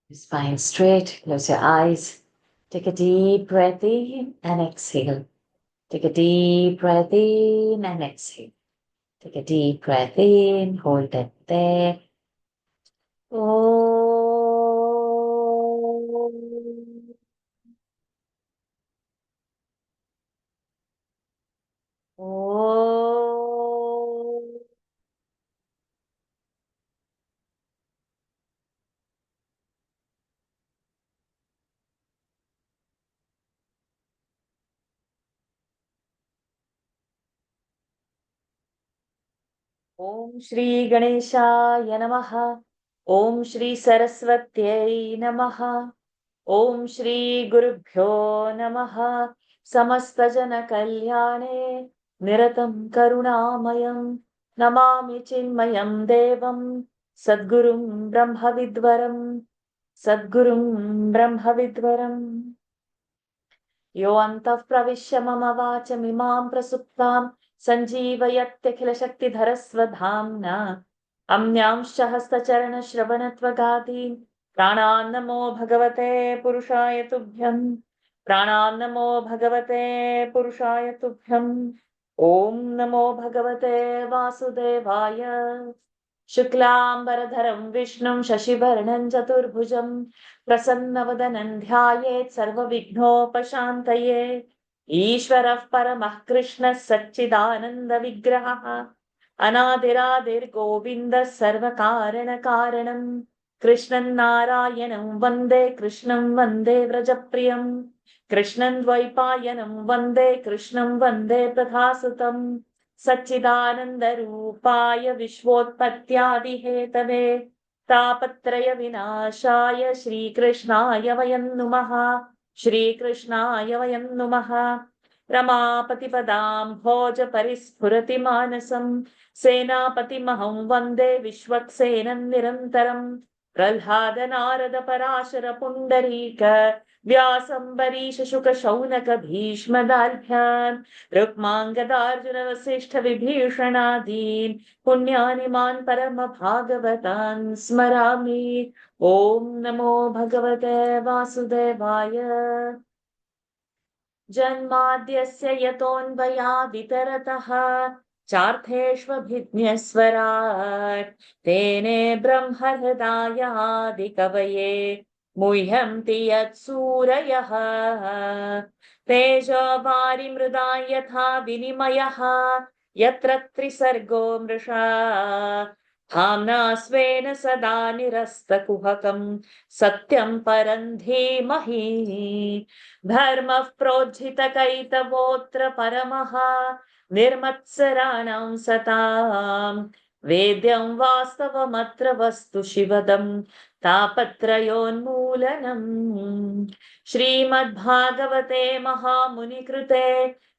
Spine straight, close your eyes. Take a deep breath in and exhale. Take a deep breath in and exhale. Take a deep breath in, hold it there. Oh. Oh. ॐ श्री गणेशाय नमः। ॐ श्री सरस्वत्यै नमः। ॐ श्री गुरुभ्यो नमः। समस्तजनकल्याणे निरतं करुणामयं नमामि चिन्मयं देवं सद्गुरुं ब्रह्मविद्वरं सद्गुरुं ब्रह्मविद्वरम्। यो अन्तः प्रविश्य मम वाचमिमां प्रसुप्तां सञ्जीवयत्यखिलशक्तिधरस्वधाम्ना अन्यांश्च हस्तचरणश्रवणत्वगादीन् प्राणान्नमो भगवते पुरुषाय तुभ्यम्। प्राणान्नमो भगवते पुरुषाय तुभ्यम्। ॐ नमो भगवते वासुदेवाय। शुक्लाम्बरधरं विष्णुं शशिवर्णं चतुर्भुजं प्रसन्नवदनं ध्यायेत् सर्वविघ्नोपशान्तये। ईश्वरः परमः कृष्णः सच्चिदानन्दविग्रहः अनादिरादिर्गोविन्दः सर्वकारणकारणं कृष्णं नारायणं वन्दे कृष्णं वन्दे व्रजप्रियं कृष्णं द्वैपायनं वन्दे कृष्णं वन्दे प्रथासुतं सच्चिदानन्दरूपाय विश्वोत्पत्त्यादिहेतवे तापत्रय विनाशाय श्रीकृष्णाय वयं नुमः। श्रीकृष्णाय वयं नुमः। रमापतिपदां भोज परिस्फुरति मानसं सेनापतिमहं वन्दे विश्वक्सेनं निरन्तरं प्रह्लाद नारद पराशर पुण्डरीक व्यासम्बरीश शुक शौनक भीष्मदार्घ्यान् रुक्माङ्गदार्जुन वसिष्ठ विभीषणादीन् पुण्यानिमान् परम भागवतान् स्मरामि। ॐ नमो भगवते वासुदेवाय। जन्माद्यस्य यतोऽन्वयादितरतः चार्थेष्वभिज्ञस्वराट् तेने ब्रह्महृदायादिकवये मुह्यन्ति यत्सूरयः तेजो वारिमृदा यथा विनिमयः यत्र त्रिसर्गो मृषा धाम्ना स्वेन सदा निरस्तकुहकं सत्यं परं धीमहि धर्मः प्रोज्झितकैतवोऽत्र परमः निर्मत्सराणां सताम् वेद्यं वास्तवमत्र वस्तु शिवदं तापत्रयोन्मूलनम्। श्रीमद्भागवते महामुनिकृते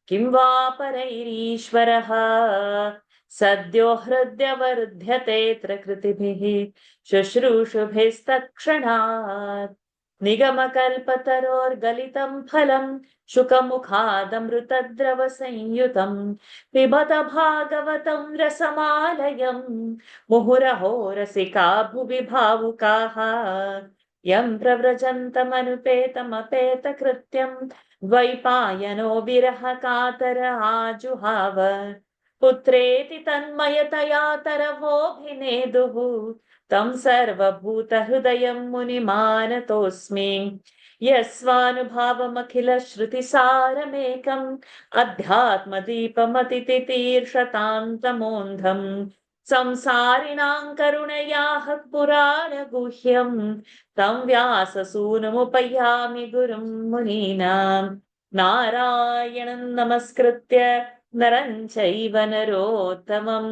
किं वा परैरीश्वरः सद्यो हृद्यवरुध्यतेऽत्र कृतिभिः शुश्रूषुभिस्तत्क्षणात् निगमकल्पतरोर्गलितं फलं शुकमुखादमृतद्रवसंयुतं पिबत भागवतं रसमालयं मुहुरहो रसिका भुवि भावुकाः यं प्रव्रजन्तमनुपेतमपेतकृत्यं द्वैपायनो विरह कातर आजुहाव पुत्रेति तन्मयतया तरवोऽभिनेदुः तं सर्वभूतहृदयं मुनिमानतोऽस्मि यस्वानुभावमखिलश्रुतिसारमेकम् अध्यात्मदीपमतितितीर्षतां तमोऽन्धम् संसारिणां करुणयाः पुराणगुह्यं तं व्याससूनुमुपयामि गुरुं मुनीनां नारायणं नमस्कृत्य नरं चैव नरोत्तमं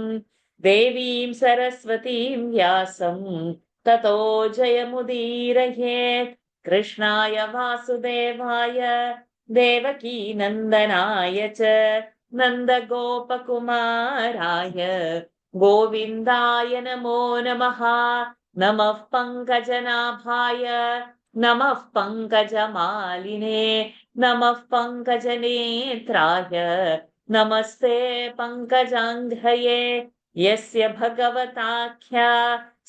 देवीं सरस्वतीं व्यासं ततो जयमुदीरयेत्। कृष्णाय वासुदेवाय देवकी नन्दनाय च नन्दगोपकुमाराय गोविन्दाय नमो नमः। नमः पङ्कजनाभाय नमः पङ्कजमालिने नमः पङ्कजनेत्राय नमस्ते पङ्कजाङ्घ्रये यस्य भगवताख्या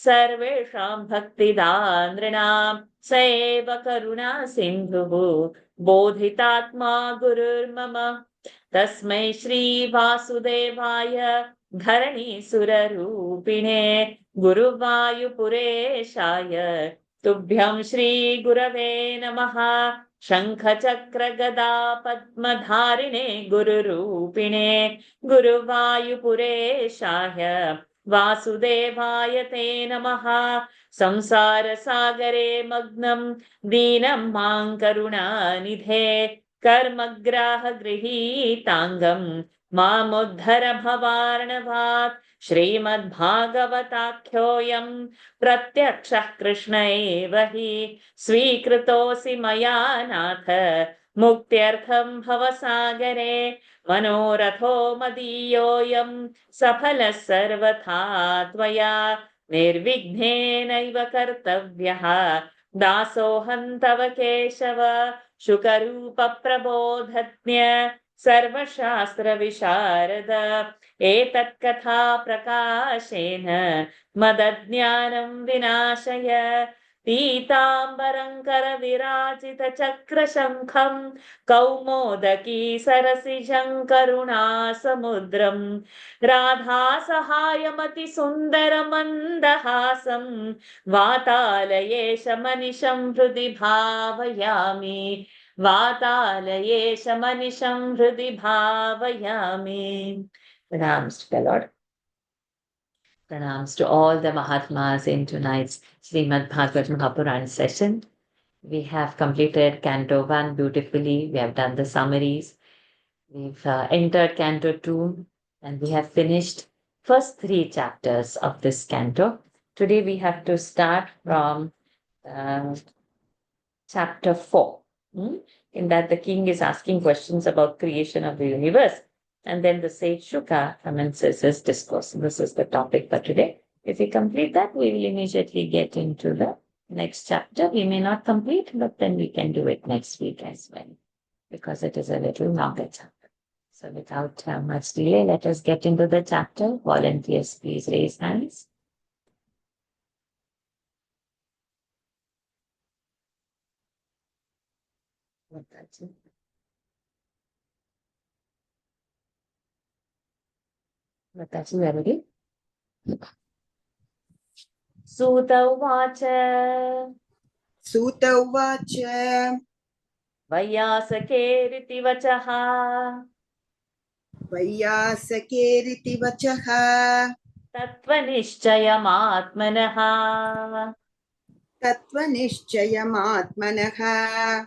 सर्वेषां भक्तिदानृणां स एव करुणा सिन्धुः बोधितात्मा गुरुर्मम तस्मै श्री वासुदेवाय धरणीसुररूपिणे गुरुवायुपुरेशाय तुभ्यं श्री गुरवे नमः शङ्खचक्रगदा पद्मधारिणे गुरुरूपिणे गुरुवायुपुरेशाय वासुदेवाय ते नमः संसारसागरे मग्नं दीनं मां करुणानिधे कर्मग्राहगृहीताङ्गं मामुद्धर भवार्णवात् श्रीमद्भागवताख्योऽयं प्रत्यक्षः कृष्ण एव हि स्वीकृतोऽसि मया नाथ मुक्त्यर्थं भवसागरे मनोरथो मदीयोऽयं सफलः सर्वथा त्वया निर्विघ्नेनैव कर्तव्यः दासोऽहं तव केशव शुकरूपप्रबोधज्ञ सर्वशास्त्रविशारद एतत्कथा प्रकाशेन मदज्ञानं विनाशय पीताम्बरङ्करविराजितचक्रशङ्खं कौमोदकी सरसिजं करुणासमुद्रं राधासहायमतिसुन्दरमन्दहासं वातालयेशमनिशं हृदि भावयामि वातालयेशमनिशं हृदि भावयामि. Pranams to the Lord. Pranams to all the Mahatmas in tonight's Srimad Bhagavad Mahapuran session. We have completed Canto 1 beautifully. We have done the summaries. We've entered Canto 2 and we have finished first 3 chapters of this canto. Today we have to start from chapter 4. In that the king is asking questions about creation of the universe. And then the sage Shuka commences his discourse. This is the topic for today. If we complete that, we will immediately get into the next chapter. We may not complete, but then we can do it next week as well, because it is a little longer chapter. So without much delay, let us get into the chapter. Volunteers, please raise hands. Mataji, you are ready? Suta uvacha Vaiyasake vachaha tattvanishchayamaatmanaha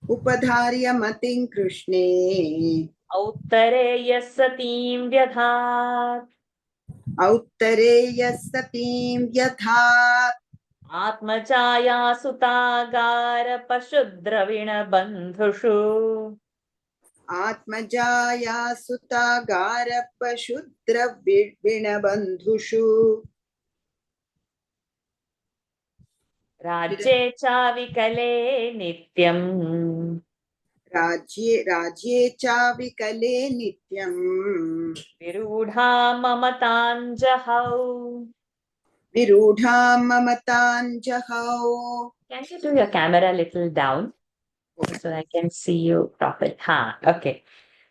Upadharya matin Krishne Auttareya satim vyadhat Atmajaya sutagara pashudravina bandhushu Atmajaya sutagara pashudravina bandhushu Rajye cha vikale nityam Rajye cha vikale nityam Virudha mamatanjahau. Can you do your camera a little down so I can see you properly? Okay.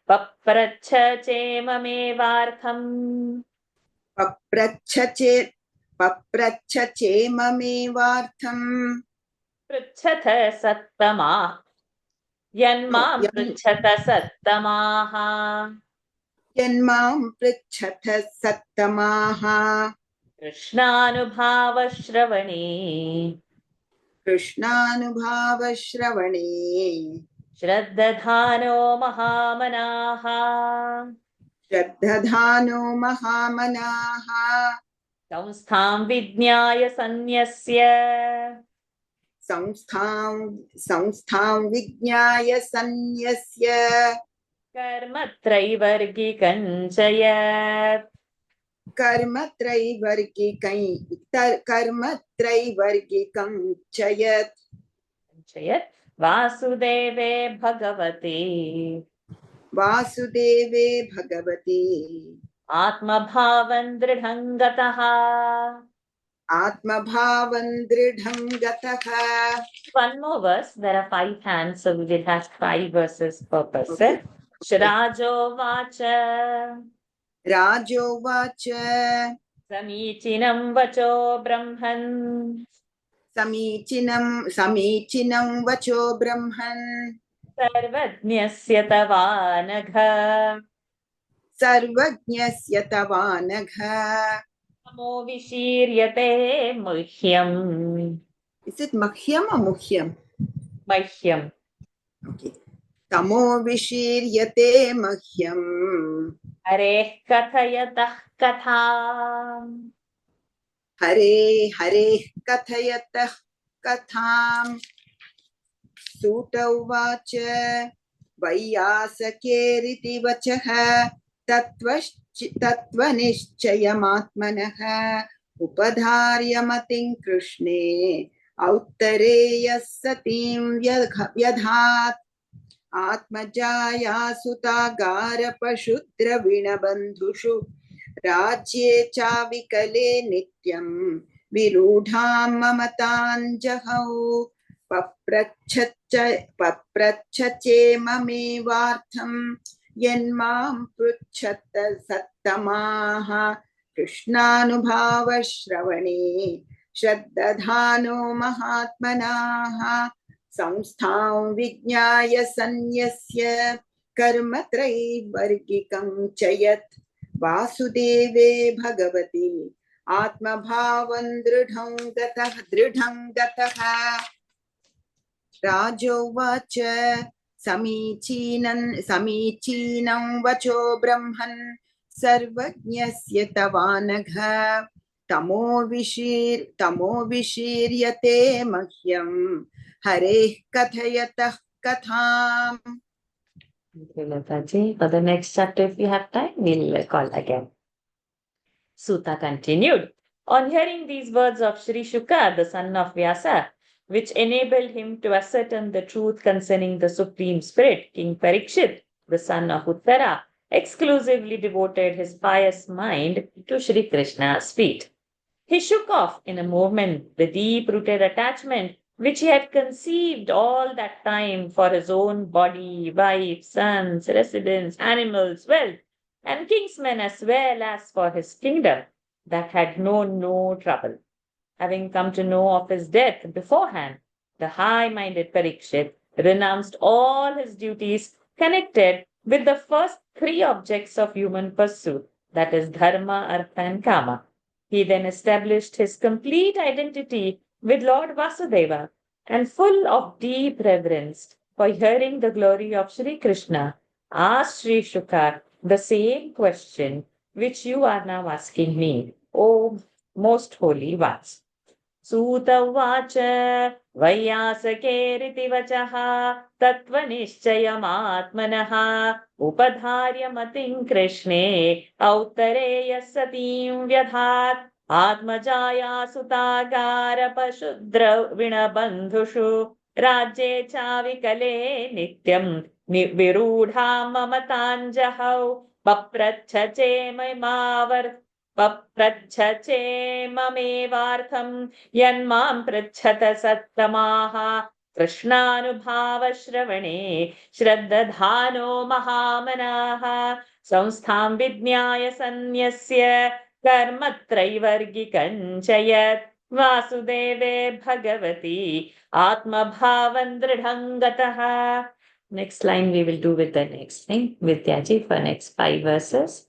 Papracha chemamevartham Papracha chemamevartham Prithatha sattama Yanmam prithatha sattamaha Yanmam prithatha sattamaha Krishnanubhava Shravane Shraddhadhano mahamanaha Samstham vidnyaya sanyasya karmatraivargikam chayat Vasudeve Bhagavate Atmabhavan dridham gataha. Atmabhavan dridham gataha. One more verse. There are 5 hands, so we will have 5 verses per Okay. person. Shrajo vacha. Rajovacha. Samichinam vacho brahman. Samichinam vacho brahman. Sarvajnasya tavanagha. Sarvajnasya tavanagha. Namo vishiryate muhyam. Is it Mahyam or Muhyam? Muhyam. Okay. Tamo vishiryate Mahyam. Hare kathayatah katham. Hare Hare kathayatah katham. Suta uvacha Vaiyasakiriti vachaha Tattvanischayamaatmanah Upadharyamatin Krishne Auttareya satim vyadhat Atmajaya sutagara pashudra vinabandhushu Rajye chavikale nityam Virudham mamatanjahau Paprachche mamevartham Yenmam pruchata sattamaha Krishnanubhava shravane Shraddhano mahatmanaha संस्थां विज्ञाय सन्न्यस्य कर्मत्रैवर्गिकं च यत् वासुदेवे भगवति आत्मभावं दृढं गतः राजोवाच समीचीनं वचो ब्रह्मन् सर्वज्ञस्य तवानघ तमो विशीर्यते मह्यं हरेः कथयतः कथाम्. Okay, Lataji. For the next chapter, if we have time, we'll call again. Suta continued. On hearing these words of Sri Shuka, the son of Vyasa, which enabled him to ascertain the truth concerning the Supreme Spirit, King Parikshit, the son of Uttara, exclusively devoted his pious mind to Sri Krishna's feet. He shook off in a moment the deep-rooted attachment which he had conceived all that time for his own body, wife, sons, residence, animals, wealth, and kingsmen as well as for his kingdom that had known no trouble. Having come to know of his death beforehand, the high-minded Parikshit renounced all his duties connected with the first 3 objects of human pursuit, that is Dharma, Artha and Kama. He then established his complete identity with Lord Vasudeva, and full of deep reverence for hearing the glory of Sri Krishna, asked Sri Shuka the same question which you are now asking me, O most holy ones. Suta uvacha Vaiyasakerithi vachaha Tattvanischayamaatmanaha Upadharya matim Krishne Auttareya satim vyadhat Atmajaya sutagara pashudra vinabandhushu Rajye chavikale nityam virudha mamatanjahau Paprachache ममेवार्थं यन्मां पृच्छत सत्तमाः कृष्णानुभावश्रवणे श्रद्दधानो महामनाः संस्थां विज्ञाय सन्न्यस्य कर्मत्रैवर्गिकं च यत् वासुदेवे भगवती आत्मभावं दृढं गतः. Next line we will do with the next thing. Vidyaji for next 5 verses.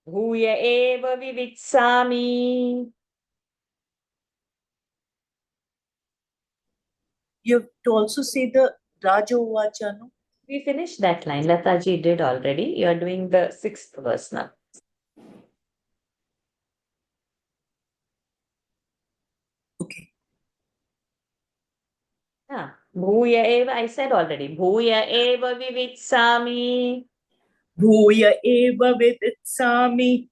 भूय एव विवित्सामि. You have to also say the Rajovacha, no? We finished that line. Lataji did already. You are doing the 6th verse now. Okay. Yeah. Bhuya eva, I said already. Bhuya eva vivitsami. Bhuya eva viditsami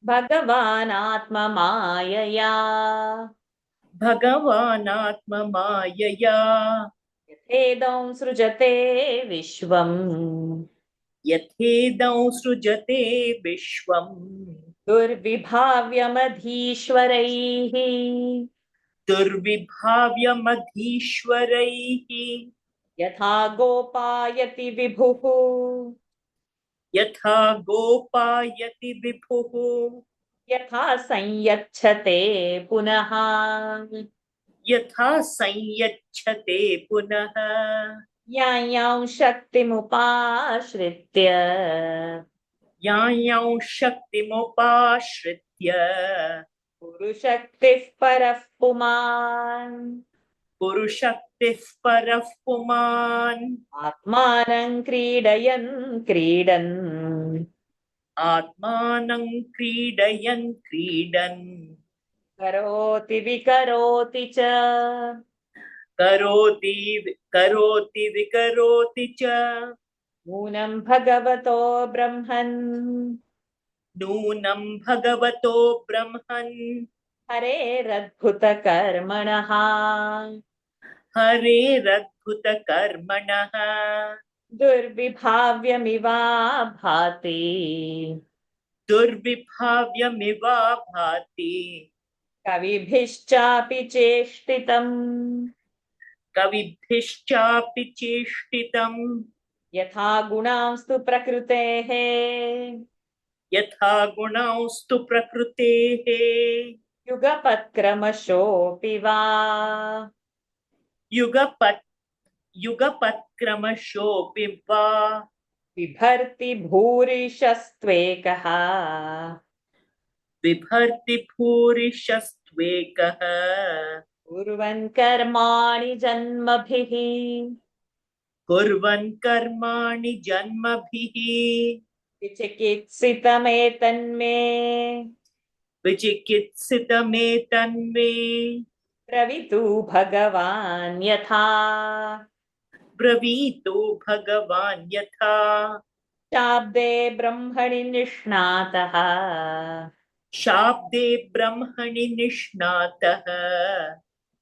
Bhagavan atma mayaya. Bhagavanatma mayaya यथेदं सृजते विश्वम् यथेदं सृजते विश्वम् दुर्विभाव्यमधीश्वरैः दुर्विभाव्यमधीश्वरैः यथा गोपायति विभुः यथा गोपायति विभुः यथा संयच्छते पुनः यथा संयच्छते पुनः यां शक्तिमुपाश्रित्य यां शक्तिमुपाश्रित्य पुरुशक्तिः परः पुमान् पुरुशक्तिः परः पुमान् आत्मानं क्रीडयन् क्रीडन् आत्मानं क्रीडयन् क्रीडन् करोति विकरोति च करोति विकरोति च नूनं भगवतो ब्रह्मन् नूनं भगवतो ब्रह्मन् हरेरद्भुतकर्मणः हरेरद्भुतकर्मणः दुर्विभाव्यमिवा भाति दुर्विभाव्यमिवा भाति कविभिश्चापि चेष्टितम् कविभिश्चापि चेष्टितम् यथा गुणांस्तु प्रकृतेः यथा गुणांस्तु प्रकृतेः युगपत्क्रमशोऽपि वा युगपत्क्रमशोऽपि वा बिभर्ति भूरिशस्त्वेकः बिभर्ति भूरिशस्त्वेकः कुर्वन् कर्माणि जन्मभिः कुर्वन् कर्माणि जन्मभिः विचिकित्सितमेतन्मे विचिकित्सितमेतन्मे ब्रवीतु भगवान् यथा ब्रवीतु भगवान् यथा शाब्दे ब्रह्मणि निष्णातः शाब्दे ब्रह्मणि निष्णातः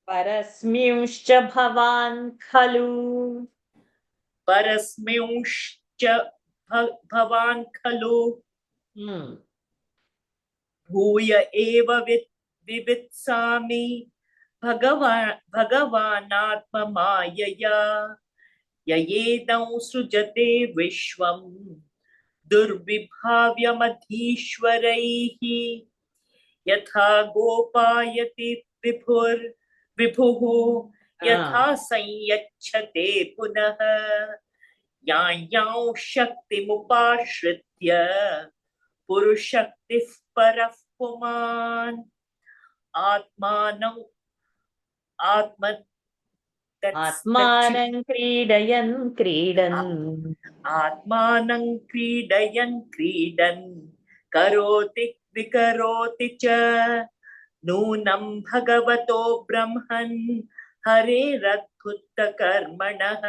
परस्मिंश्च भवान् खलु परस्मिंश्च भवान् खलु भूय एव विवित्सामि भगवानात्ममायया ययेदं सृजते विश्वम् दुर्विभाव्यमधीश्वरैः यथा गोपायति विभुः यथा संयच्छते पुनः यां शक्तिमुपाश्रित्य पुरुशक्तिः परः पुमान् आत्मानं आत्मानं क्रीडयन् क्रीडन् आत्मानं क्रीडयन् क्रीडन् करोति विकरोति च नूनं भगवतो ब्रह्मन् हरेरद्भुतकर्मणः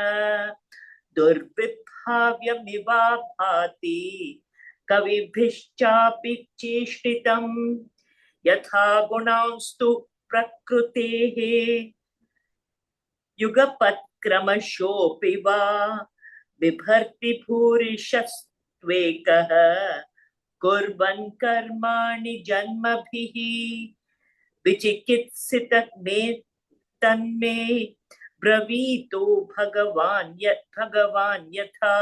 दुर्विभाव्यमिवा भाति कविभिश्चापि चेष्टितम् यथा गुणांस्तु प्रकृतेः युगपत्क्रमशोऽपि वा बिभर्ति भूरिशस्त्वेकः कुर्वन् कर्माणि जन्मभिः विचिकित्सितमेतन्मे ब्रवीतु भगवान् यथा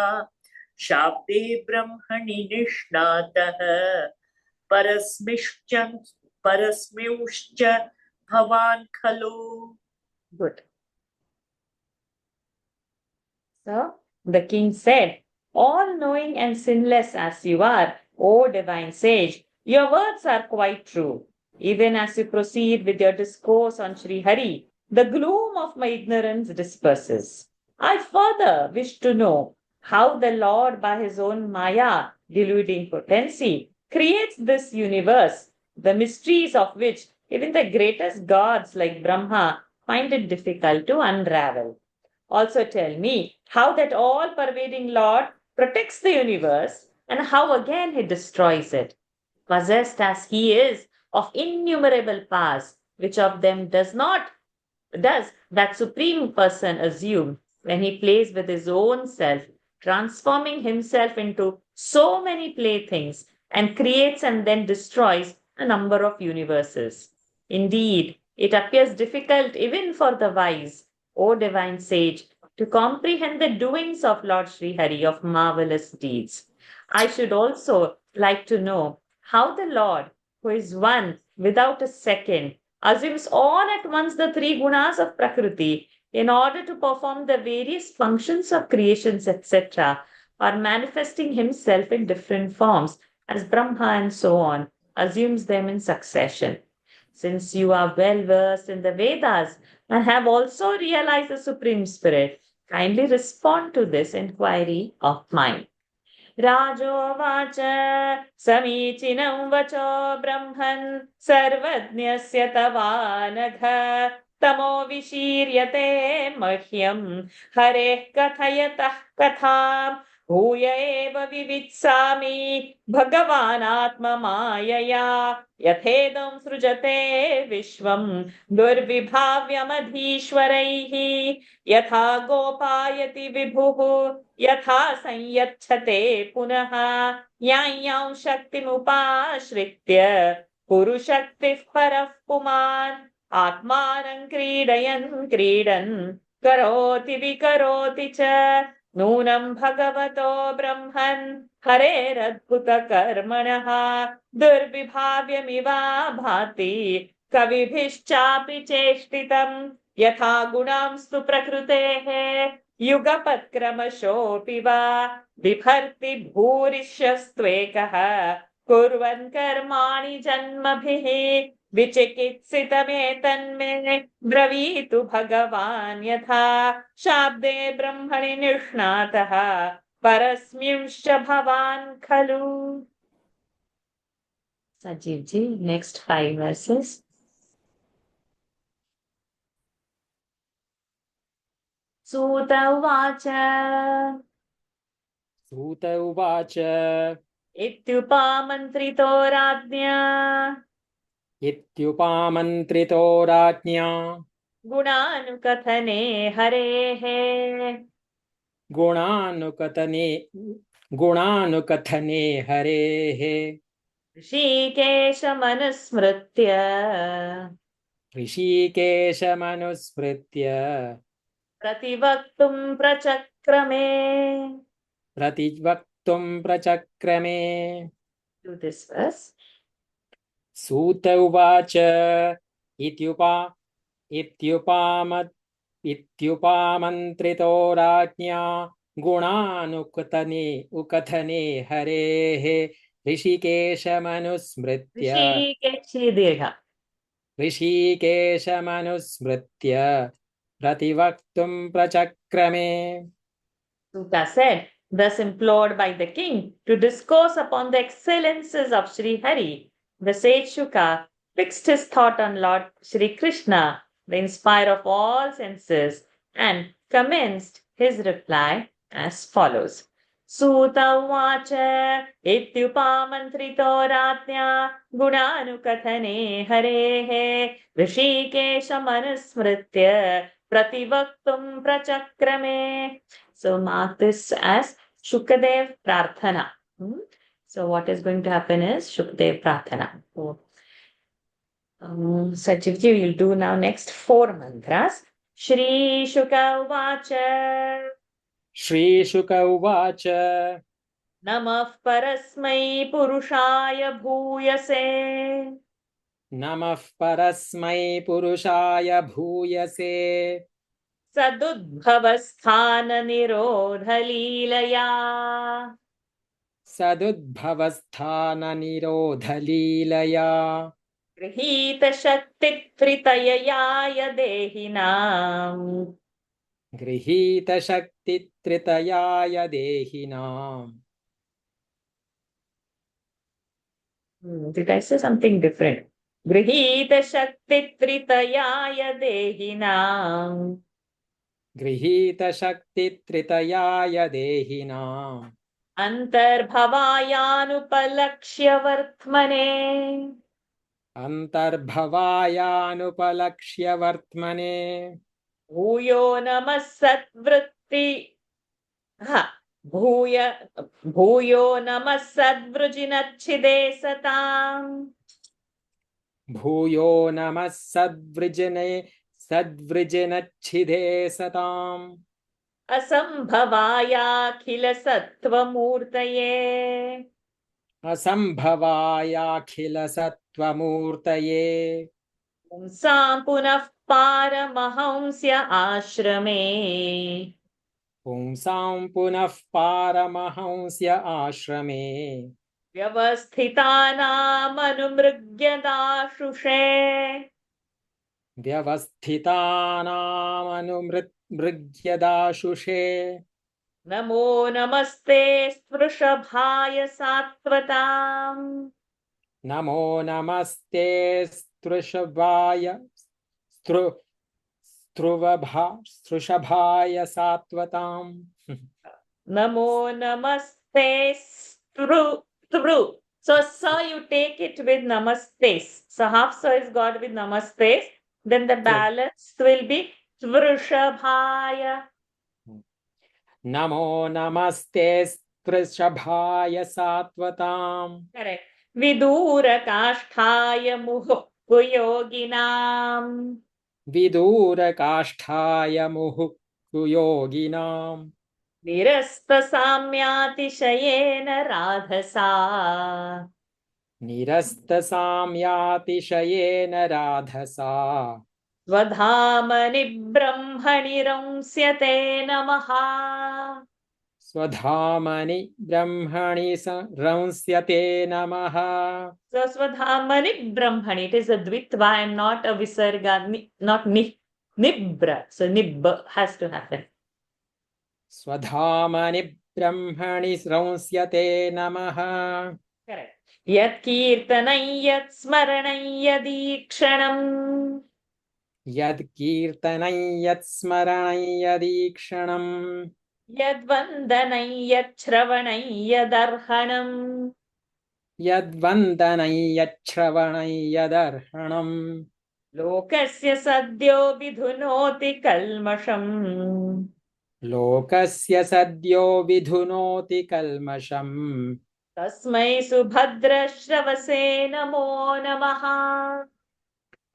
शाब्दे ब्रह्मणि निष्णातः परस्मिंश्च भवान् खलु. Good. So the king said, all knowing and sinless as you are, O divine sage, your words are quite true. Even as you proceed with your discourse on Sri Hari, the gloom of my ignorance disperses. I further wish to know how the Lord, by his own Maya, deluding potency, creates this universe, the mysteries of which even the greatest gods like Brahma find it difficult to unravel. Also tell me how that all-pervading Lord protects the universe and how again he destroys it. Possessed as he is of innumerable powers, which of them does that supreme person assume when he plays with his own self, transforming himself into so many playthings and creates and then destroys a number of universes. Indeed, it appears difficult even for the wise, O divine sage, to comprehend the doings of Lord Sri Hari of marvelous deeds. I should also like to know how the Lord, who is one without a second, assumes all at once the three gunas of Prakriti in order to perform the various functions of creations, etc., or manifesting himself in different forms as Brahma and so on, assumes them in succession. Since you are well versed in the Vedas and have also realized the Supreme Spirit, kindly respond to this inquiry of mine. राजोवाच समीचीनं वचो ब्रह्मन् सर्वज्ञस्य तवानघ तमो विशीर्यते मह्यं हरेः कथयतः कथाम् भूय एव विवित्सामि भगवानात्ममायया यथेदं सृजते विश्वं दुर्विभाव्यमधीश्वरैः यथा गोपायति विभुः यथा संयच्छते पुनः यां शक्तिमुपाश्रित्य पुरुशक्तिः परः पुमान् आत्मानं क्रीडयन् क्रीडन् करोति विकरोति च नूनं भगवतो ब्रह्मन् हरेरद्भुतकर्मणः दुर्विभाव्यमिवा भाति कविभिश्चापि चेष्टितम् यथा गुणांस्तु प्रकृतेः युगपत्क्रमशोऽपि वा बिभर्ति भूरिश्यस्त्वेकः कुर्वन् कर्माणि जन्मभिः विचिकित्सितमेतन्मे ब्रवीतु भगवान् यथा शाब्दे ब्रह्मणि निष्णातः परस्मिंश्च भवान् खलु. Sajeev ji, next 5 verses. सूत उवाच सूत उवाच इत्युपामन्त्रितो राज्ञा इत्युपामन्त्रितो राज्ञा गुणानुकथने हरेः गुणानुकथने हरेः ऋषिकेशमनुस्मृत्य प्रतिवक्तुं प्रचक्रमे. Do this verse. सूत उवाच इत्युपामन्त्रितो राज्ञा गुणानुकथने हरेः ऋषिकेशमनुस्मृत्य प्रतिवक्तुं प्रचक्रमे. Suta said, thus implored by the king to discourse upon the excellences of Sri Hari, the sage Shuka fixed his thought on Lord Sri Krishna, the inspirer of all senses, and commenced his reply as follows. Suta uvacha ityupamantrito ratnya gunanukathane harehe rishikesham anusmritya prativaktum prachakrame. So mark this as Shukadev Prarthana. So what is going to happen is Shukadev Prarthana. Sajivji will do now next 4 mantras. Shri Shuka Uvacha. Shri Shuka Uvacha. Namah Parasmai Purushaya Bhuyase. Namah Parasmai Purushaya Bhuyase. Sadudbhavasthana Nirodha Leelaya. Sadudbhavasthana Nirodha Leelaya. Grihita Shakti Tritayaya Dehinam. Grihita Shakti Tritayaya Dehinam. Did I say something different? Grihita Shakti Tritayaya Dehinam. Grihita Shakti Tritayaya Dehinam. Antarbhavayanupalakshya Vartmane. Antarbhavayanupalakshya Vartmane. Uyo Namas Satvrit भूय भूयो नमः सद्वृजिनच्छिदे सताम् भूयो नमः सद्वृजिनच्छिदे सताम् असम्भवायाखिलसत्त्वमूर्तये असम्भवायाखिलसत्त्वमूर्तये पुंसां पुनः पारमहंस्य आश्रमे पुंसां पुनः पारमहंस्य आश्रमे व्यवस्थितानामनुमृग्यदाशुषे व्यवस्थितानामनुमृग्यदाशुषे नमो नमस्ते स्पृशभाय सात्वताम् नमो नमस्ते स्त्रुषभाय सात्वताम् नमो नमस्ते स्पृ. So you take it with namaste. So half so is got with namaste. Then the balance will be Vrishabhaya. नमो नमस्ते स्पृशभाय सात्वताम् Correct. Vidurakaष्ठाय मुहुः विदूरकाष्ठाय मुहुः निरस्तसाम्यातिशयेन राधसा निरस्तसाम्यातिशयेन राधसा स्वधामनि ब्रह्मणि रंस्यते नमः स्वधामनि ब्रह्मणि रंस्यते नमः So Swadhamani Brahmani, it is a dvitva and not a visarga, not nibra. So nib has to happen. स्वधामनि ब्रह्मणि रंस्यते नमः Correct. Yat kirtanai yat smaranai yadikshanam. यत् कीर्तनं यत् स्मरणं यदीक्षणम् Yad vandanai yat shravanai yadarhanam. यद्वन्दनं यच्छ्रवणं यदर्हणम् Lokasya sadyo vidhunoti kalmasham. लोकस्य सद्यो विधुनोति कल्मषम् तस्मै सुभद्रश्रवसे नमो नमः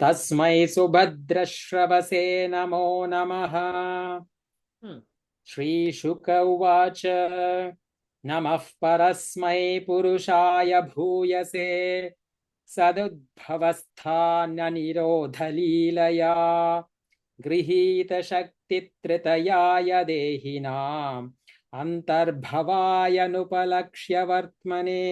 तस्मै सुभद्रश्रवसे नमो नमः श्रीशुक उवाच नमः परस्मै पुरुषाय भूयसे सदुद्भवस्थाननिरोधलीलया गृहीतशक्तित्रितयाय देहिनाम् अन्तर्भवायनुपलक्ष्य वर्त्मने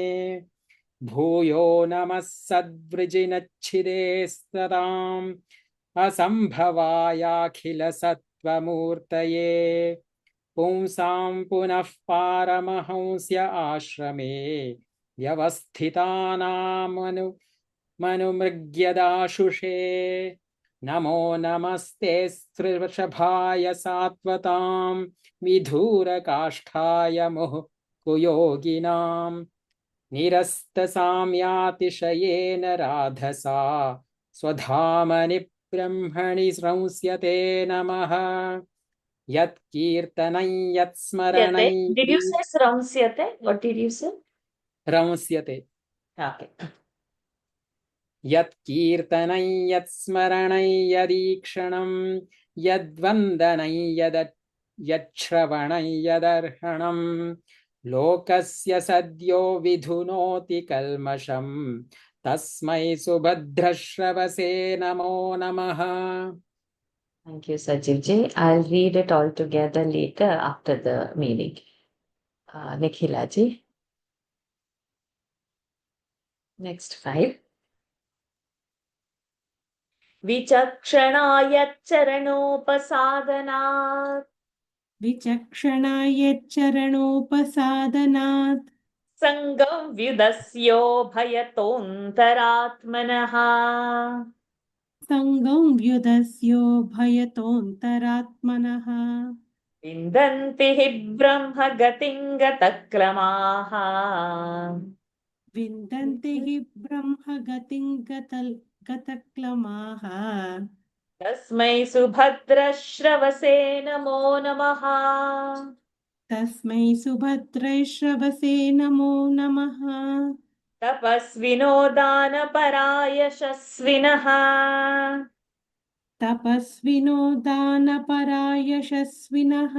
भूयो नमः सद्वृजिनच्छिदे सताम् असम्भवायाखिलसत्त्वमूर्तये पुंसां पुनः पारमहंस्य आश्रमे व्यवस्थितानामनुमृग्यदाशुषे नमो नमस्ते स्त्रिवृषभाय सात्वताम् विधूरकाष्ठाय मुहुः निरस्तसाम्यातिशयेन राधसा स्वधामनि ब्रह्मणि संस्यते नमः यत् कीर्तनं यत् स्मरणं Did you say Sramsyate? What did you say? रंस्यते Okay. यत् कीर्तनं यत् स्मरणं यदीक्षणं यद्वन्दनं यच्छ्रवणं यदर्हणं लोकस्य सद्यो विधुनोति कल्मषम् तस्मै सुभद्रश्रवसे नमो नमः Thank you, Sajiv ji. I'll read it all together later after the meeting. Nikhila ji. Next 5. विचक्षणायच्चरणोपसादनात् विचक्षणायच्चरणोपसादनात् सङ्गं व्युदस्यो भयतोऽन्तरात्मनः सङ्गं व्युदस्यो भयतोऽन्तरात्मनः विन्दन्ति हि ब्रह्मगतिं गतक्रमाः विन्दन्ति हि ब्रह्मगतिं गतक्लमाः तस्मै सुभद्रश्रवसे नमो नमः तस्मै सुभद्रैश्रवसे नमो नमः तपस्विनो दानपरायशस्विनः तपस्विनो दानपरायशस्विनः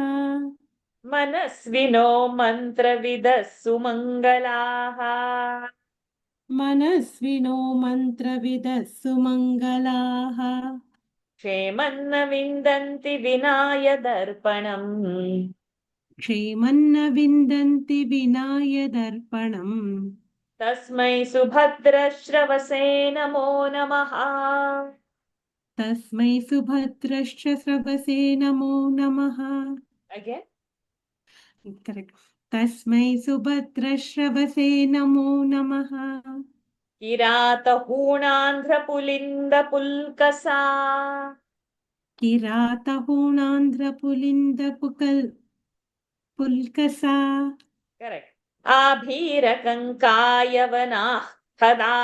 मनस्विनो मन्त्रविदः सुमङ्गलाः मनस्विनो मन्त्रविदः सुमङ्गलाः क्षेमन्न विन्दन्ति विनाय दर्पणम् क्षेमन्न विन्दन्ति विनाय दर्पणम् तस्मै सुभद्रश्रवसे नमो नमः तस्मै सुभद्रश्च स्रवसे नमो नमः Again. करेक्ट् तस्मै सुभद्रश्रवसे नमो नमः किरातहूणान्ध्रपुलिन्दपुल्कसा किरातहूणान्ध्रपुलिन्दपुकल् Correct. आभीरकङ्कायवनाः कदा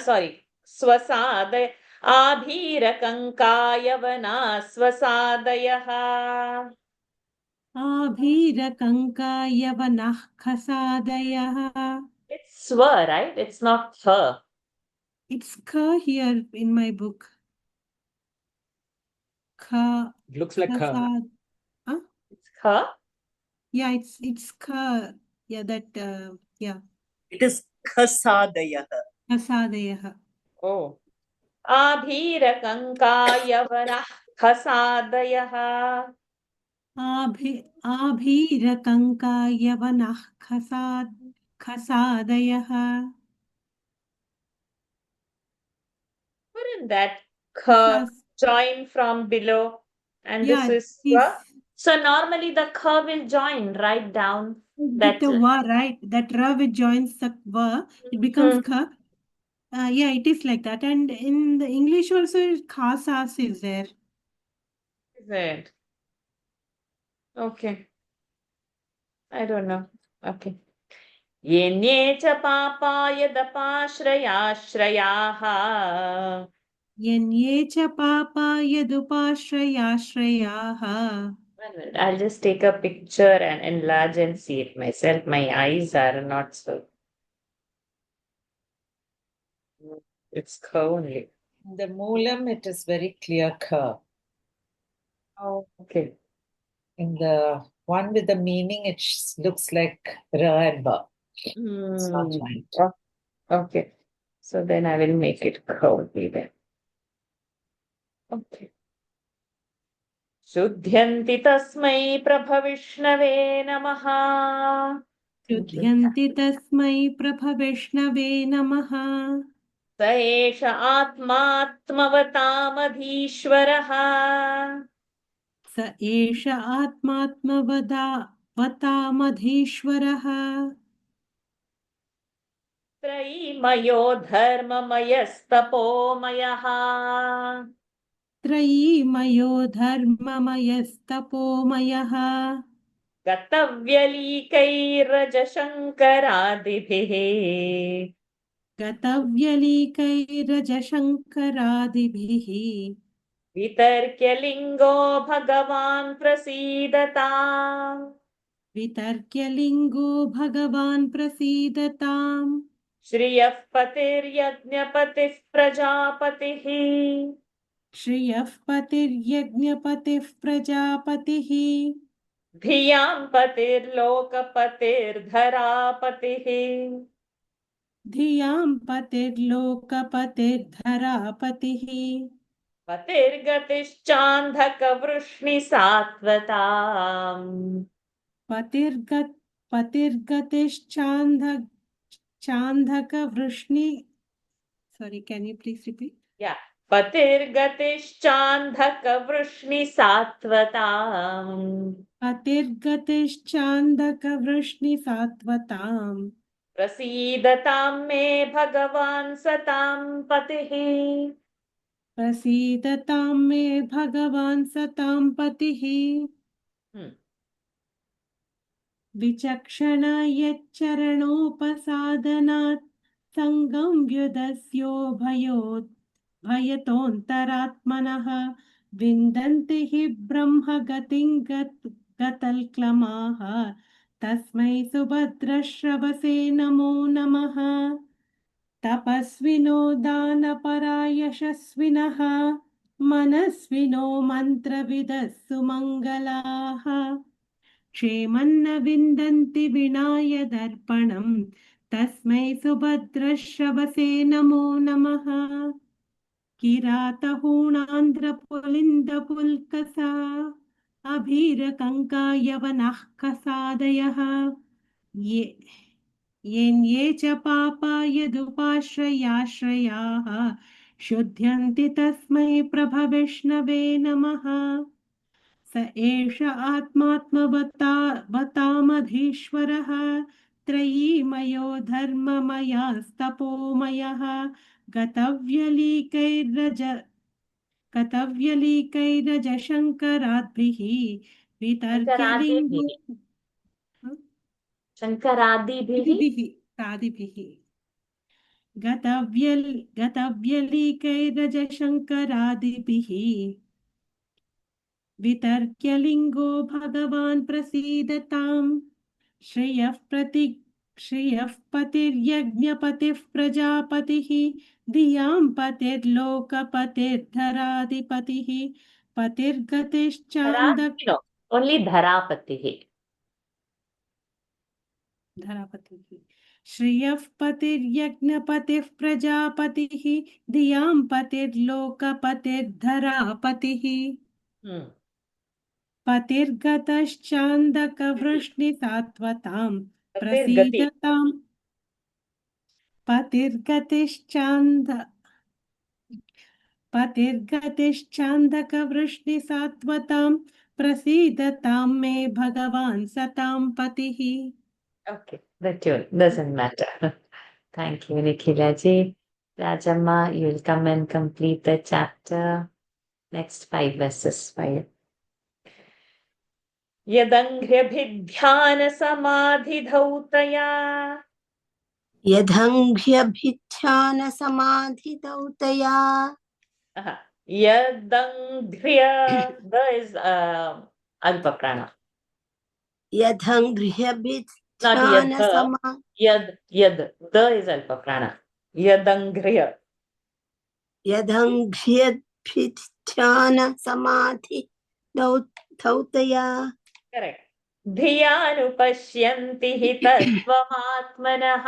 sorry स्वसादय आभीरकङ्कायवनाः स्वसादयः आभीरकङ्कायवनः खसादयः It's swa, right? It's not her. It's kha here in my book. Kha Looks like her. khasad. Huh? It's her. Yeah, it's kha. Yeah, that yeah. It is Khasadayah. Khasadayah. Oh. आभीरकङ्कायवनः खसादयः आभीरकङ्कायवनः खसादयः Wouldn't that kha join from below? And Yeah, this is swa? So normally the kha will join right down. with the va, right? That ra which joins the va, it becomes kha. Yeah, it is like that. And in the English also, khasas is there. Is it? Okay. I don't know. Okay. येन्ये च पापा यदपाश्रयाश्रयाः Yanye cha papa yadupashrayashrayaha. One minute. I'll just take a picture and enlarge and see it myself. My eyes are not so. It's curve only. The Moolam, it is very clear curve. Oh, okay. In the one with the meaning, it looks like Ra and Ba. It's not joined. Oh, okay. So then I will make it curvy then. Okay. शुद्ध्यन्ति तस्मै प्रभविष्णवे नमः Shudhyanti tasmai prabhavishnave namaha. स एष आत्मात्मवतामधीश्वरः Sa esha atmatmavatamadhishvaraha. त्रयीमयो धर्ममयस्तपोमयः Trayimayo dharmamayastapomaya. गतव्यलीकैरजशङ्करादिभिः गतव्यलीकैरजशङ्करादिभिः वितर्क्य लिङ्गो भगवान् प्रसीदताम् वितर्क्यलिङ्गो भगवान् प्रसीदताम् श्रियः पतिर्यज्ञपतिः प्रजापतिः श्रियः पतिर्यज्ञपतिः प्रजापतिः धियां पतिर्लोकपतिर्धरापतिः धियां पतिर्लोकपतिर्धरापतिः पतिर्गतिश्चान्धकवृष्णिसात्वताम् चान्धकवृष्णि sorry, can you please repeat? Yeah. पतिर्गतिश्चान्धकवृष्णिसात्वताम् पतिर्गतिश्चान्धकवृष्णिसात्वताम् प्रसीदतां मे भगवान् सतां पतिः प्रसीदतां मे भगवान् सतां पतिः विचक्षण यच्चरणोपसादनात् सङ्गं व्युदस्योभयोत् भयतोऽन्तरात्मनः विन्दन्ति हि ब्रह्मगतिं गतल्क्लमाः तस्मै सुभद्रश्रवसे नमो नमः तपस्विनो दानपरायशस्विनः मनस्विनो मन्त्रविदः सुमङ्गलाः क्षेमन्न विन्दन्ति विनाय दर्पणम् तस्मै सुभद्रश्रवसे नमो नमः किरातहूणान्ध्रपुलिन्दपुल्कसा अभीरकङ्कायवनः कसादयः ये च पापा यदुपाश्रयाश्रयाः शुध्यन्ति तस्मै प्रभविष्णवे नमः स एष आत्मात्मवतामधीश्वरः त्रयीमयो धर्ममयास्तपोमयः गतव्यलीकैरजशङ्कराद्भिः वितर्क्यलिङ्गो शङ्करादिभिः तादिभिः गतव्यलीकैरजशङ्करादिभिः वितर्क्यलिङ्गो भगवान् प्रसीदताम् श्रियः पतिर्यज्ञपतिः प्रजापतिः धियां पतिर्लोकपतिर्धराधिपतिः पतिर्गतिश्चान्द ओन्ली धरापतिः धरापतिः श्रियः पतिर्यज्ञपतिः प्रजापतिः धियां पतिर्लोकपतिर्धरापतिः पतिर्गतश्चान्दकवृष्णिसात्वतां प्रसीदताम् पतिर्गतिश्चान्दकवृष्णिसात्वतां प्रसीदतां मे भगवान् सतां पतिः. Okay, the tune doesn't matter. Thank you, Nikhila ji. Rajamma, you'll come and complete the chapter. Next 5 verses for you. यदङ्घ्र्यभिध्यानसमाधिधौतया यदङ्घ्र्यभिध्यानसमाधिधौतया यदङ्घ्र्य the is alpa prana. यदङ्घ्र्यभिध्यानसमा Yad the is alpa prana. Yadanghrya यदङ्घ्र्यभिध्यानसमाधिधौतया correct. धियानुपश्यन्ति हि तत्त्वमात्मनः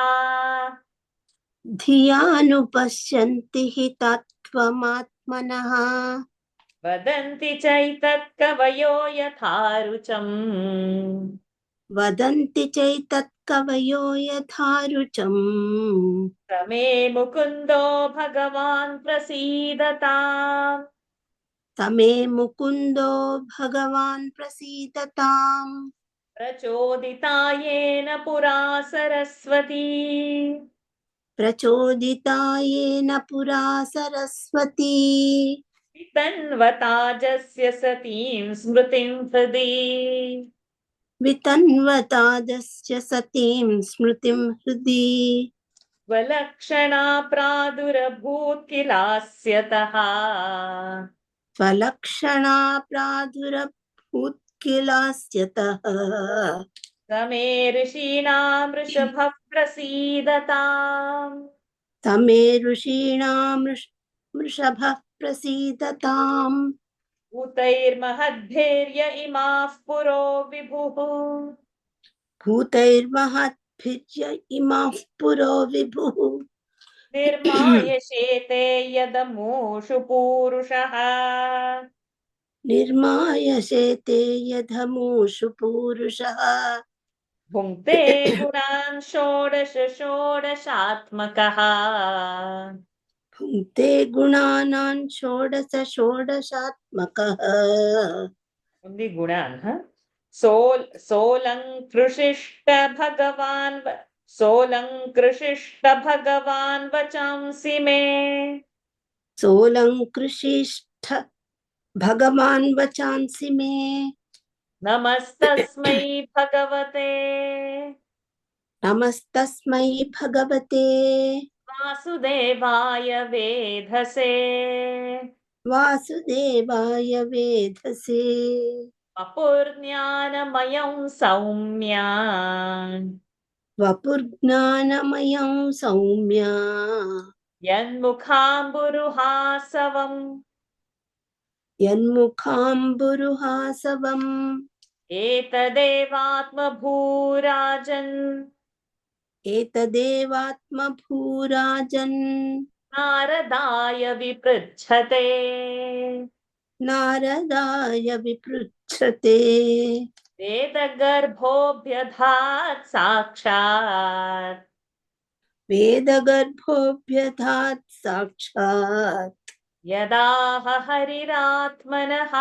धियानुपश्यन्ति हि तत्त्वमात्मनः वदन्ति चैतत्कवयो यथारुचम् वदन्ति चैतत्कवयो यथारुचम् रमे मुकुन्दो भगवान् प्रसीदताम् तमे मुकुन्दो भगवान् प्रसीदताम् प्रचोदिता येन पुरा सरस्वती प्रचोदिता येन पुरा सरस्वती वितन्वताजस्य सतीं स्मृतिं हृदि वितन्वताजस्य सतीं स्मृतिं हृदि स्वलक्षणा प्रादुरभूत् किलास्यतः स्वलक्षणा प्रादुरभूत् किलास्यतः समे ऋषीणां वृषभः प्रसीदताम् तमे ऋषीणां वृषभः प्रसीदताम् भूतैर्महद्भिर्य इमाः पुरो विभुः भूतैर्महद्भिर्य इमाः पुरो विभुः निर्मायशेते यदमूषु पूरुषः निर्मायशेते यदमूषु पूरुषः भुङ्क्ते गुणान् षोडश षोडशात्मकः भुङ्क्ते गुणानां षोडश षोडशात्मकः only गुणान् सोऽलङ्कृशिष्ट भगवान् वचांसि मे सोऽलङ्कृशिष्ट भगवान् वचांसि मे नमस्तस्मै भगवते नमस्तस्मै भगवते वासुदेवाय वेधसे वासुदेवाय वेधसे वपुर्ज्ञानमयं सौम्या वपुर्ज्ञानमयं सौम्या यन्मुखाम्बुरुहासवम् यन्मुखाम्बुरुहासवम् एतदेवात्मभूराजन् एतदेवात्मभूराजन् नारदाय विपृच्छते नारदाय विपृच्छते वेदगर्भोऽभ्यधात् साक्षात् वेदगर्भोऽभ्यधात् साक्षात् यदाह हरिरात्मनः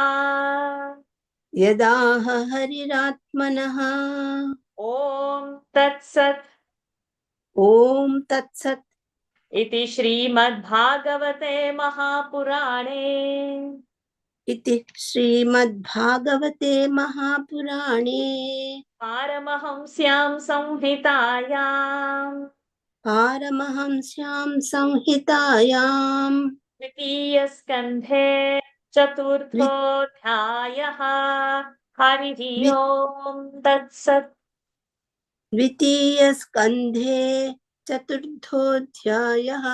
यदाह हरिरात्मनः ॐ तत्सत् ॐ तत्सत् इति श्रीमद्भागवते महापुराणे इति श्रीमद्भागवते महापुराणे पारमहंस्यां संहितायाम् पारमहंस्यां संहितायां द्वितीयस्कन्धे चतुर्थोऽध्यायः हरिः ओम् तत्सत् द्वितीयस्कन्धे चतुर्थोऽध्यायः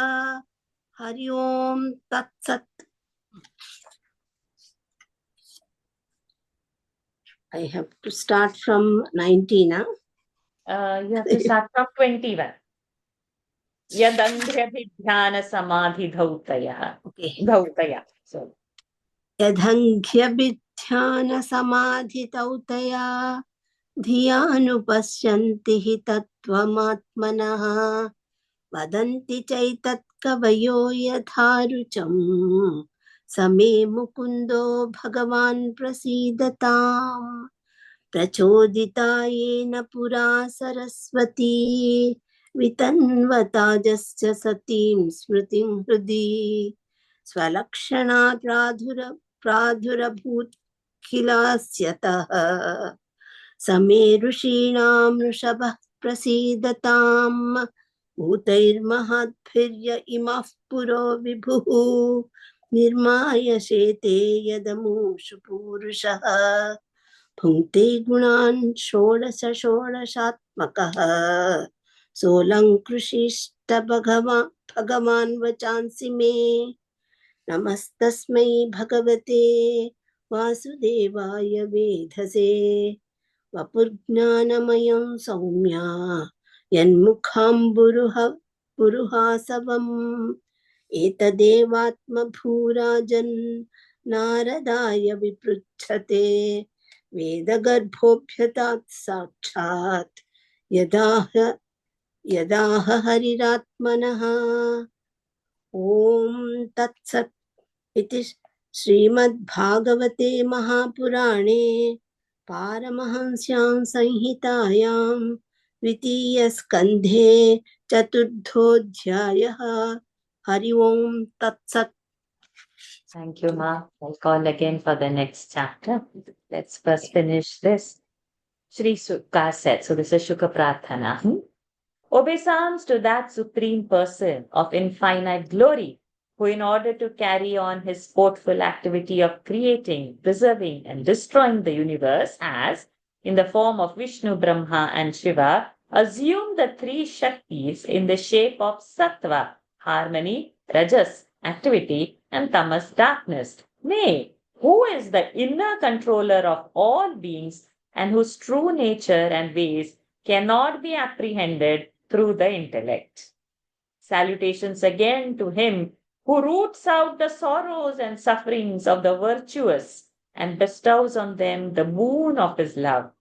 हरि ओम् तत्सत् I have to start from 19. You have to start from 21. यदङ्घ्र्यभिध्यानसमाधिधौतयः Okay. धौतया. So, यदङ्घ्र्यभिध्यानसमाधितौतया धियानुपश्यन्ति हि तत्त्वमात्मनः वदन्ति चैतत्कवयो यथा रुचम् समे मुकुन्दो भगवान् प्रसीदताम् प्रचोदिता येन पुरा सरस्वती वितन्वताजस्य सतीं स्मृतिं हृदि स्वलक्षणात् प्रादुरभूत्खिलास्यतः समे ऋषीणां वृषभः प्रसीदताम् भूतैर्महद्भिर्य इमः पुरो विभुः निर्माय शेते यदमूषु पूरुषः भुङ्क्ते गुणान् षोडशात्मकः सोऽलङ्कृशिष्ट भगवान् वचांसि मे नमस्तस्मै भगवते वासुदेवाय वेधसे वपुर्ज्ञानमयं सौम्या यन्मुखाम्बुरुहासवम् एतदेवात्मभूराजन् नारदाय विपृच्छते वेदगर्भोऽभ्यतात् साक्षात् यदाह हरिरात्मनः ॐ तत्सत् इति श्रीमद्भागवते महापुराणे पारमहंस्यां संहितायां द्वितीयस्कन्धे चतुर्थोऽध्यायः हरि ओम् तत्सत्. thank you, Ma. I'll call again for the next chapter. Let's first finish this. Shri Sukha said, so this is Shuka Prarthana. Obeisance to that Supreme Person of infinite glory, who in order to carry on his sportful activity of creating, preserving and destroying the universe has, in the form of Vishnu, Brahma and Shiva, assumed the three Shaktis in the shape of Sattva, harmony, Rajas, activity and Tamas, darkness. Nay, who is the inner controller of all beings and whose true nature and ways cannot be apprehended through the intellect. Salutations again to him who roots out the sorrows and sufferings of the virtuous and bestows on them the boon of his love,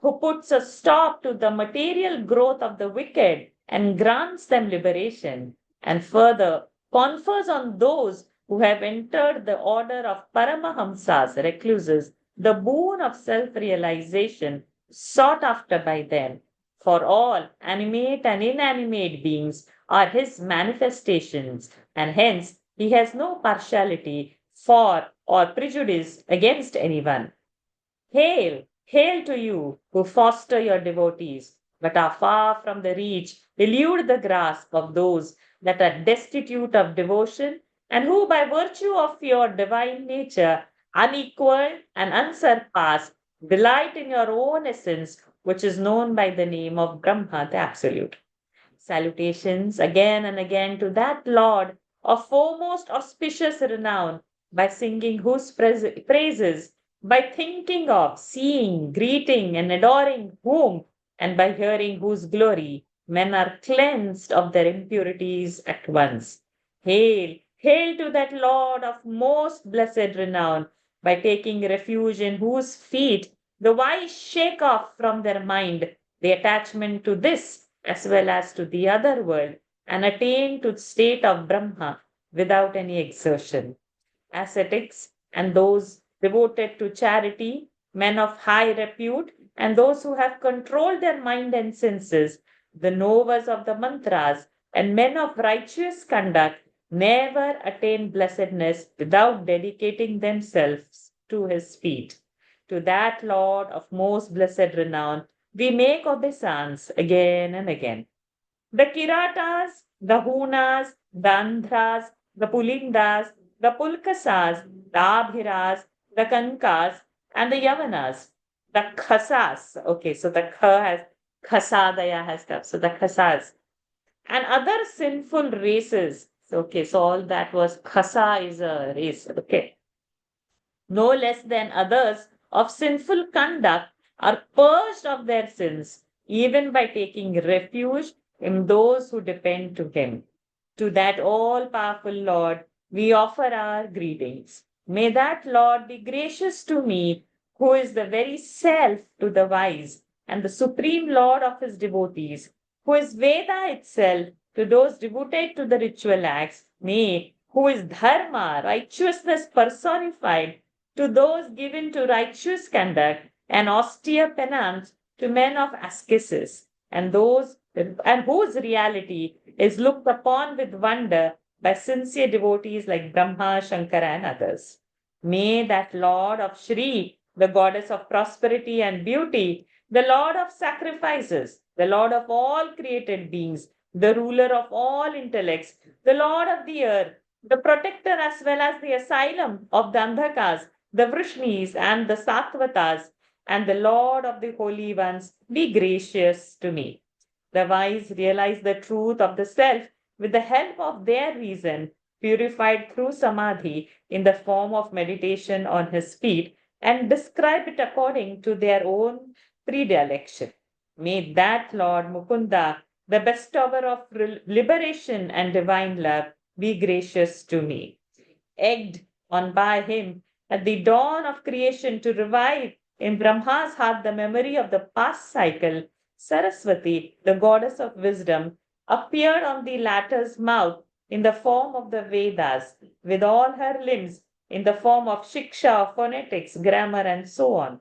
who puts a stop to the material growth of the wicked and grants them liberation, and further confers on those who have entered the order of Paramahamsas, recluses, the boon of self-realization sought after by them. For all animate and inanimate beings are his manifestations, and hence he has no partiality for or prejudice against anyone. Hail, hail to you who foster your devotees but are far from the reach, elude the grasp of those that are destitute of devotion, and who, by virtue of your divine nature, unequaled and unsurpassed, delight in your own essence, which is known by the name of Brahma, the Absolute. Salutations again and again to that Lord of foremost auspicious renown, by singing whose praises, by thinking of, seeing, greeting, and adoring whom, and by hearing whose glory, men are cleansed of their impurities at once. Hail, hail to that Lord of most blessed renown, by taking refuge in whose feet the wise shake off from their mind the attachment to this as well as to the other world, and attain to the state of Brahma without any exertion. Ascetics and those devoted to charity, men of high repute, and those who have controlled their mind and senses, the knowers of the mantras, and men of righteous conduct, never attain blessedness without dedicating themselves to his feet. To that Lord of most blessed renown, we make obeisance again and again. The Kiratas, the Hunas, the Andhras, the Pulindas, the Pulkasas, the Abhiras, the Kankas, and the Yavanas, the Khasas. Okay, so the Kha has Khasadaya has come. So the Khasas and other sinful races. Okay, so all that was Khasa is a race. Okay, no less than others of sinful conduct are purged of their sins, even by taking refuge in those who depend to him. To that all powerful Lord, we offer our greetings. May that Lord be gracious to me, who is the very self to the wise, and the supreme Lord of his devotees, who is Veda itself to those devoted to the ritual acts, nay, who is Dharma, righteousness personified, to those given to righteous conduct, and austere penance to men of ascesis, and whose reality is looked upon with wonder by sincere devotees like Brahma, Shankara, and others. May that Lord of Shri, the goddess of prosperity and beauty, the Lord of sacrifices, the Lord of all created beings, the ruler of all intellects, the Lord of the earth, the protector as well as the asylum of the Andhakas, the Vrishnis and the Sattvatas, and the Lord of the holy ones, be gracious to me. The wise realize the truth of the self with the help of their reason, purified through samadhi in the form of meditation on his feet, and describe it according to their own predilection. May that Lord Mukunda, the bestower of liberation and divine love, be gracious to me. Egged on by him at the dawn of creation to revive in Brahma's heart the memory of the past cycle, Saraswati, the goddess of wisdom, appeared on the latter's mouth in the form of the Vedas, with all her limbs in the form of Shiksha, phonetics, grammar, and so on.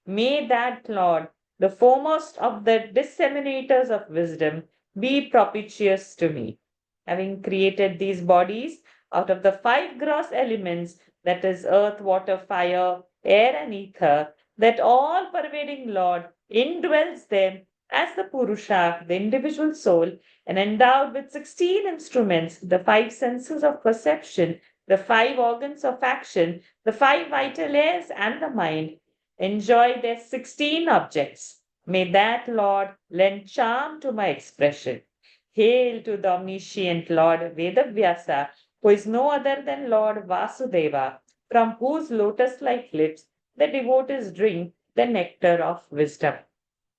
May that Lord, the foremost of the disseminators of wisdom, be propitious to me. Having created these bodies out of the five gross elements, that is, earth, water, fire, air, and ether, that all pervading Lord indwells them as the Purusha, the individual soul, and endowed with 16 instruments, the five senses of perception, the five organs of action, the five vital airs, and the mind, enjoy their 16 objects. May that Lord lend charm to my expression. Hail to the omniscient Lord Vedavyasa, who is no other than Lord Vasudeva, from whose lotus-like lips the devotees drink the nectar of wisdom.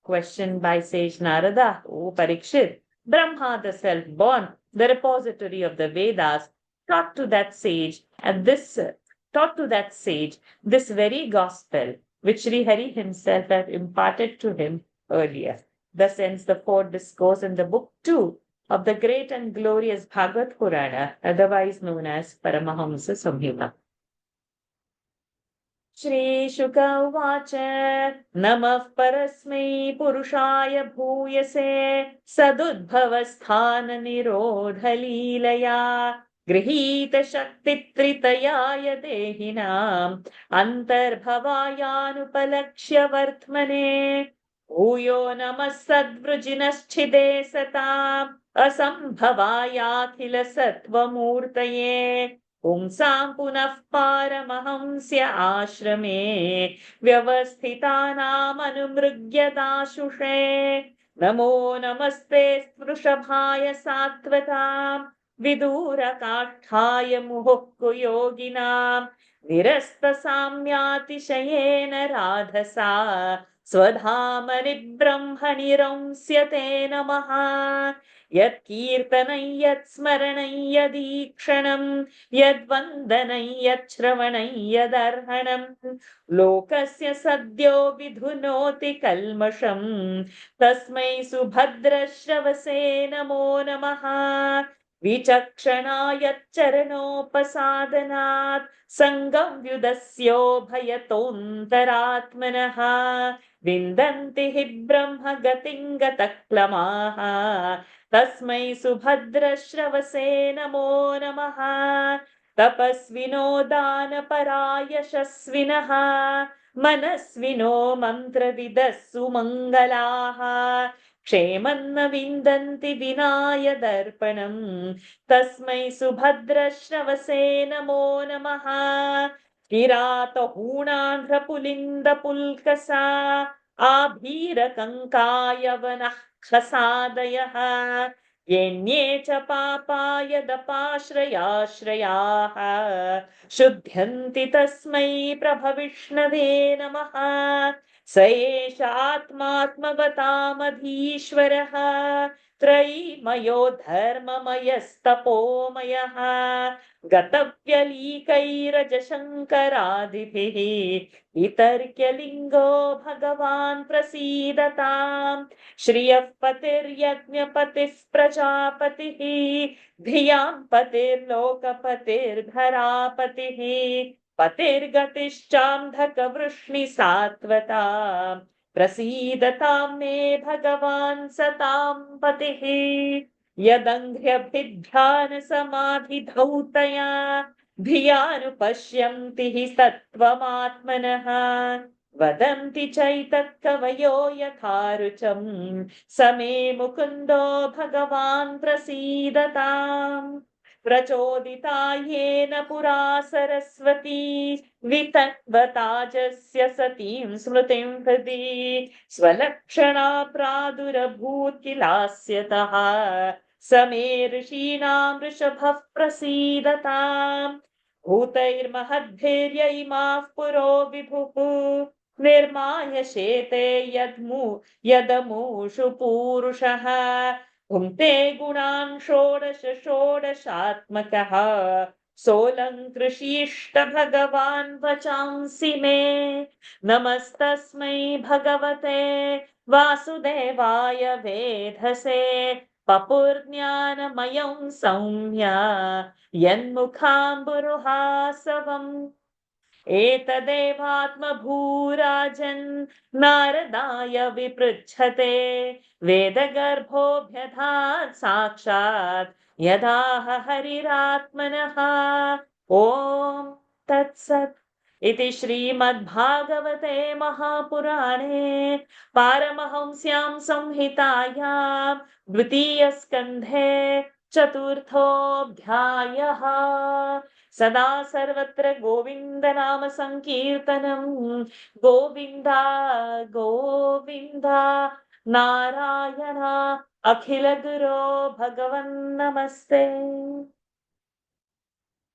Question by Sage Narada, O Parikshit, Brahma the self-born, the repository of the Vedas, taught to that sage this very gospel, which Sri Hari himself had imparted to him earlier. Thus ends the fourth discourse in the book 2 of the great and glorious Bhagavad Purana, otherwise known as Paramahamsa Samhita. Shri Shuka Uvacha Namah Parasmai Purushaya Bhuyase Sadudbhavasthana Nirodha Leelaya Grihita Shakti Tritayaya Dehinam Antarbhavayanu Palakshya Vartmane. भूयो नमः सद्वृजिनश्छिदे सताम् असम्भवायाखिल सत्त्वमूर्तये पुंसां पुनः पारमहंस्य आश्रमे व्यवस्थितानामनुमृग्यदाशुषे नमो नमस्ते स्पृशभाय सात्वताम् विदूरकाष्ठाय मुहुः निरस्तसाम्यातिशयेन राधसा स्वधामनि ब्रह्मणि रंस्यते नमः यत्कीर्तनं यत्स्मरणं यदीक्षणं यद्वन्दनं यच्छ्रवणं यदर्हणं लोकस्य सद्यो विधुनोति कल्मषम् तस्मै सुभद्रश्रवसे नमो नमः विचक्षणायच्चरणोपसादनात् सङ्गं व्युदस्योभयतोऽन्तरात्मनः विन्दन्ति हि ब्रह्मगतिं गतक्लमाः तस्मै सुभद्रश्रवसे नमो नमः तपस्विनो दानपरायशस्विनः मनस्विनो मन्त्रविदः सुमङ्गलाः क्षेमन्न विन्दन्ति विनाय दर्पणम् तस्मै सुभद्रश्रवसे नमो नमः किरातहूणान्ध्रपुलिन्दपुल्कसा आभीरकङ्कायवनः खसादयः येन्ये च पापायदपाश्रयाश्रयाः शुध्यन्ति तस्मै प्रभविष्णवे नमः स एष आत्मात्मवतामधीश्वरः त्रयीमयो धर्ममयस्तपोमयः गतव्यलीकैरजशङ्करादिभिः वितर्क्यलिङ्गो भगवान् प्रसीदताम् श्रियः पतिर्यज्ञपतिः प्रजापतिः धियां पतिर्लोकपतिर्धरापतिः पतिर्गतिश्चान्धकवृष्णिसात्वताम् प्रसीदतां मे भगवान् सतां पतिः यदङ्घ्र्यभिध्यानसमाधिधौतया धियानुपश्यन्ति हि सत्त्वमात्मनः वदन्ति चैतत्कवयो यथा रुचं स मे मुकुन्दो भगवान् प्रसीदताम् प्रचोदिता येन पुरा सरस्वती वितन्वताजस्य सतीं स्मृतिं हृदि स्वलक्षणा प्रादुरभूत् किलास्यतः स मे ऋषीणां वृषभः प्रसीदताम् भूतैर्महद्भिर्य इमाः पुरो विभुः निर्माय शेते यदमूषु पूरुषः भुङ्क्ते गुणान् षोडश षोडशात्मकः सोऽलङ्कृषीष्ट भगवान् वचांसि मे नमस्तस्मै भगवते वासुदेवाय वेधसे पपुर्ज्ञानमयं सौम्या यन्मुखाम्बुरुहासवम् एतदेवात्मभूराजन् नारदाय विपृच्छते वेदगर्भोऽभ्यधात् साक्षात् यदाह हरिरात्मनः ॐ तत्सत् इति श्रीमद्भागवते महापुराणे पारमहंस्यां संहितायां द्वितीयस्कन्धे चतुर्थोऽध्यायः सदा सर्वत्र गोविन्द नाम संकीर्तनं गोविन्दा गोविन्दा नारायण अखिल गुरो भगवन् नमस्ते.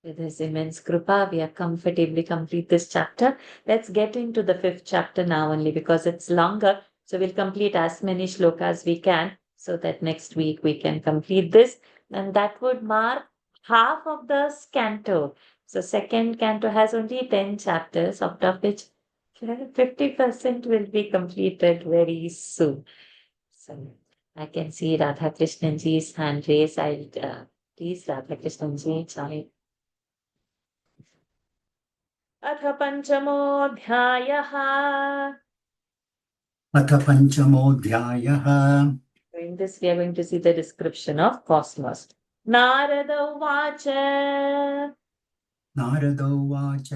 With His immense Krupa, we have comfortably complete this chapter. Let's get into the 5th chapter now only because it's longer. So we'll complete as many shlokas we can so that next week we can complete this. And that would mark half of the canto. So second canto has only 10 chapters, out of which 50% will be completed very soon. So I can see Radha Krishnanji's hand raised. I'll please Radha Krishnanji join. अथ पंचमोऽध्यायः अथ पंचमोऽध्यायः In this we are going to see the description of cosmos. Narada उवाच नारद उवाच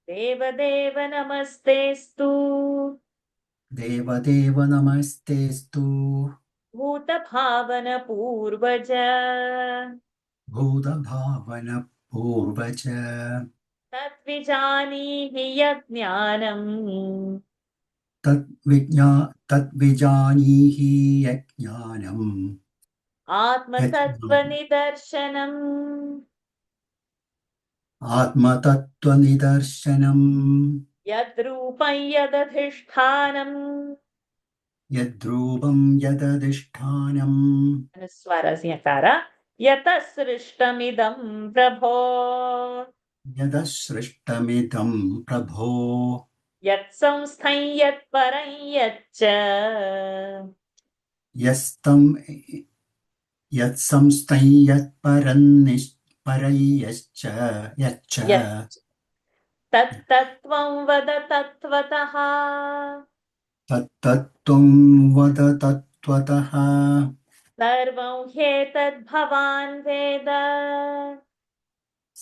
देवदेव नमस्तेस्तु देवदेव नमस्तेऽस्तु भूतभावन पूर्वज भूतभावन पूर्वज तद्विजानीहि यज्ञानम् तद्विजानीहि यज्ञानम् आत्मतत्त्वनिदर्शनम् आत्मतत्त्वनिदर्शनम् यद्रूपं यदधिष्ठानम् यद्रूपं यदधिष्ठानम् अनुस्वारस्यकार यतः सृष्टमिदं प्रभो यदसृष्टमिदं प्रभो यत्संस्थं यत्परं यच्च यत्संस्थं यत्परयश्च यच्च यच्च तत्तत्त्वं वद तत्त्वतः तत्तत्त्वं वद तत्त्वतः सर्वं ह्येतद्भवान् वेद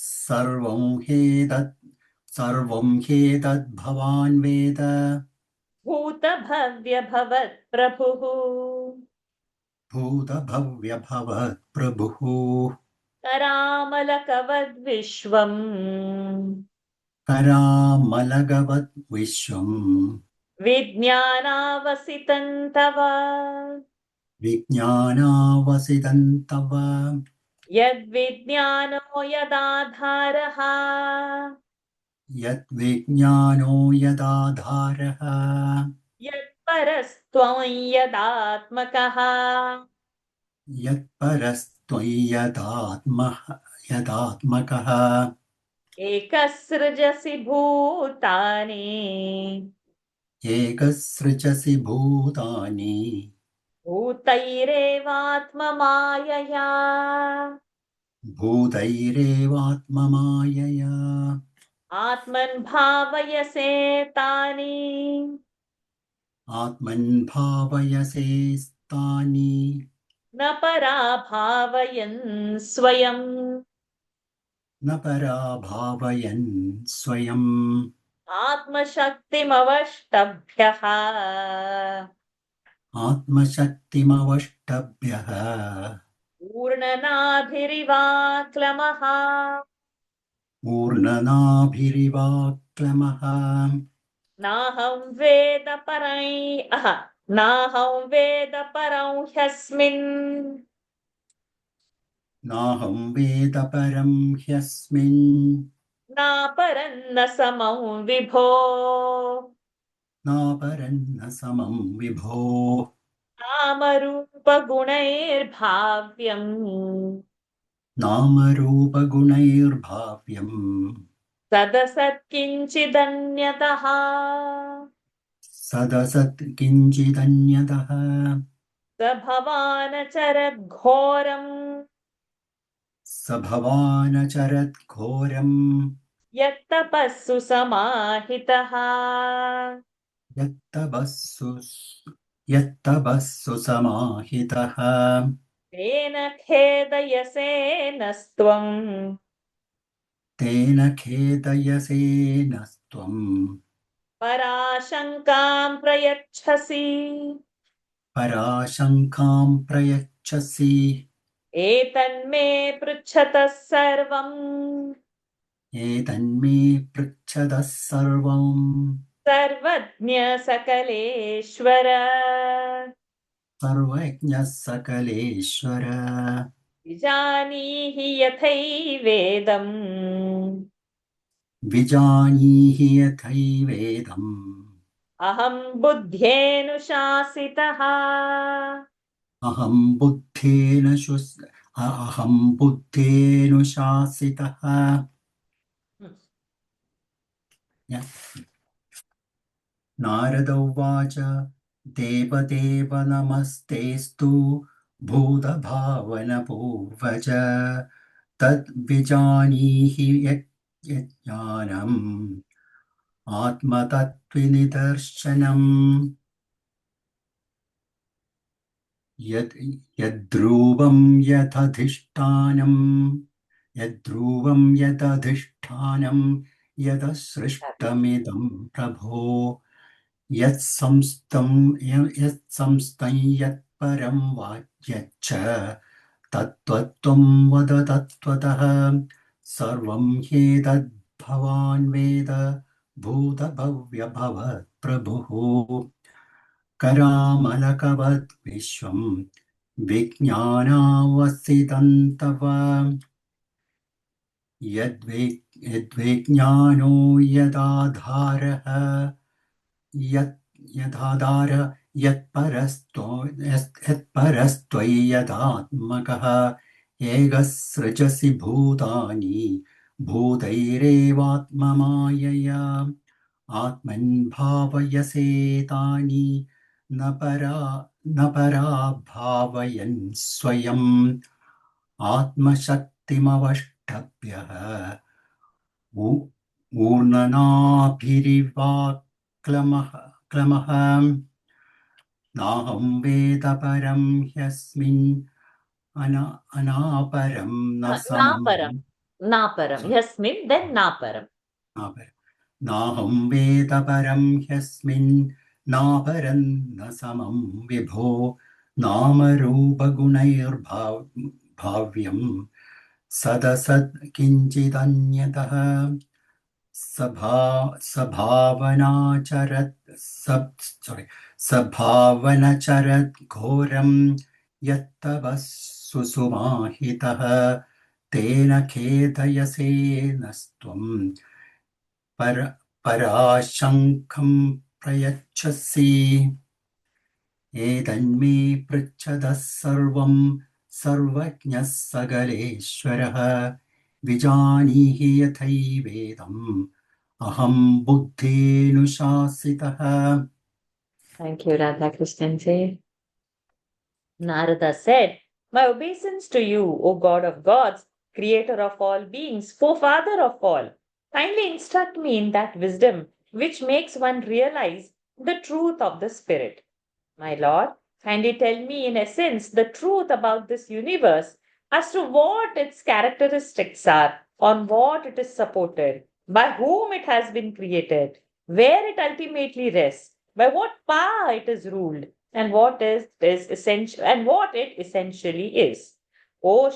सर्वं ह्येतद्भवान् वेद भूतभव्यभवत् प्रभुः भूतभव्यभवत् प्रभुः करामलकवद्विश्वम् करामलगवत् विश्वम् विज्ञानावसितं तव विज्ञानावसितं तव यद्विज्ञानो यदाधारः यद्विज्ञानो यदाधारः यत्परस्त्वं यदात्मकः यदात्मकः एकसृजसि भूतानि एकसृजसि भूतानि भूतैरेवात्ममायया भूतैरेवात्ममायया आत्मन् भावयसे तानि आत्मन् भावयसे तानि न पराभावयन् स्वयम् न पराभावयन् स्वयम् आत्मशक्तिमवष्टभ्यः आत्मशक्तिमवष्टभ्यः पूर्णनाभिरिवाक्लमः पूर्णनाभिरिवाक्लमः नाहं वेद परं ह्यस्मिन् नाहं वेद परं ह्यस्मिन् नापरन्न समं विभो नापरन्न समं विभो नामरूपगुणैर्भाव्यम् नामरूपगुणैर्भाव्यम् सदसत्किञ्चिदन्यतः सदसत् किञ्चिदन्यतः स भवानचरद्घोरम् स भवानचरत् घोरम् यत्तपस्सु समाहितः यत्तपस्सु समाहितः तेन खेदयसे नस्त्वम् तेन खेदयसेनस्त्वम् पराशङ्कां प्रयच्छसि पराशङ्कां प्रयच्छसि एतन्मे पृच्छतः सर्वम् एतन्मे पृच्छतः सर्वम् सर्वज्ञ सकलेश्वर सर्वज्ञः सकलेश्वर विजानीहि यथैवेदम् विजानीहि यथैवेदम् अहं बुद्ध्येनुशासितः अहं बुद्धेनुशासितः नारद उवाच देवदेव नमस्तेऽस्तु भूतभावनपूर्वज तद्विजानीहि यज्ञानम् आत्मतत्त्वनिदर्शनम् यद्रूपं यदधिष्ठानं यदसृष्टमिदं प्रभो यत्संस्थं यत्परं वाच्यच्च तत्त्वं वद तत्त्वतः सर्वं ह्येतद्भवान् वेद भूतभव्यभवत् प्रभुः करामलकवद् विश्वं विज्ञानावस्थितं तव यद्विज्ञानो यदाधारः यदाधार यत्परस्त्वय्यदात्मकः एकः सृजसि भूतानि भूतैरेवात्ममायया आत्मन् भावयसेतानि न परा भावयन् स्वयम् आत्मशक्तिमवष्टभ्यः ऊर्णनाभिरिवाक्लमः नाहं वेद परं ह्यस्मिन् अनापरं न समम् Naparam. Yasmin, then Naparam. नाहं वेद परं ह्यस्मिन् नापरं न समं विभो नामरूपगुणैर्भाव्यं सदसत् किञ्चिदन्यतः सभावनचरत् घोरं यत्तव सुसुमाहितः तेन खेदयसे नस्त्वं पराशङ्खं प्रयच्छसि एतन्मे पृच्छदः सर्वं सर्वज्ञः सकलेश्वरः विजानीहि यथैवेदम् अहं बुद्धेनुशासितः. Thank you, Radha Krishnan ji. Narada said, "My obeisance to you, O God of gods, creator of all beings, forefather of all. Kindly instruct me in that wisdom which makes one realize the truth of the Spirit. My Lord, kindly tell me in essence the truth about this universe as to what its characteristics are, on what it is supported, by whom it has been created, where it ultimately rests, by what power it is ruled, and what it essentially is. Oh,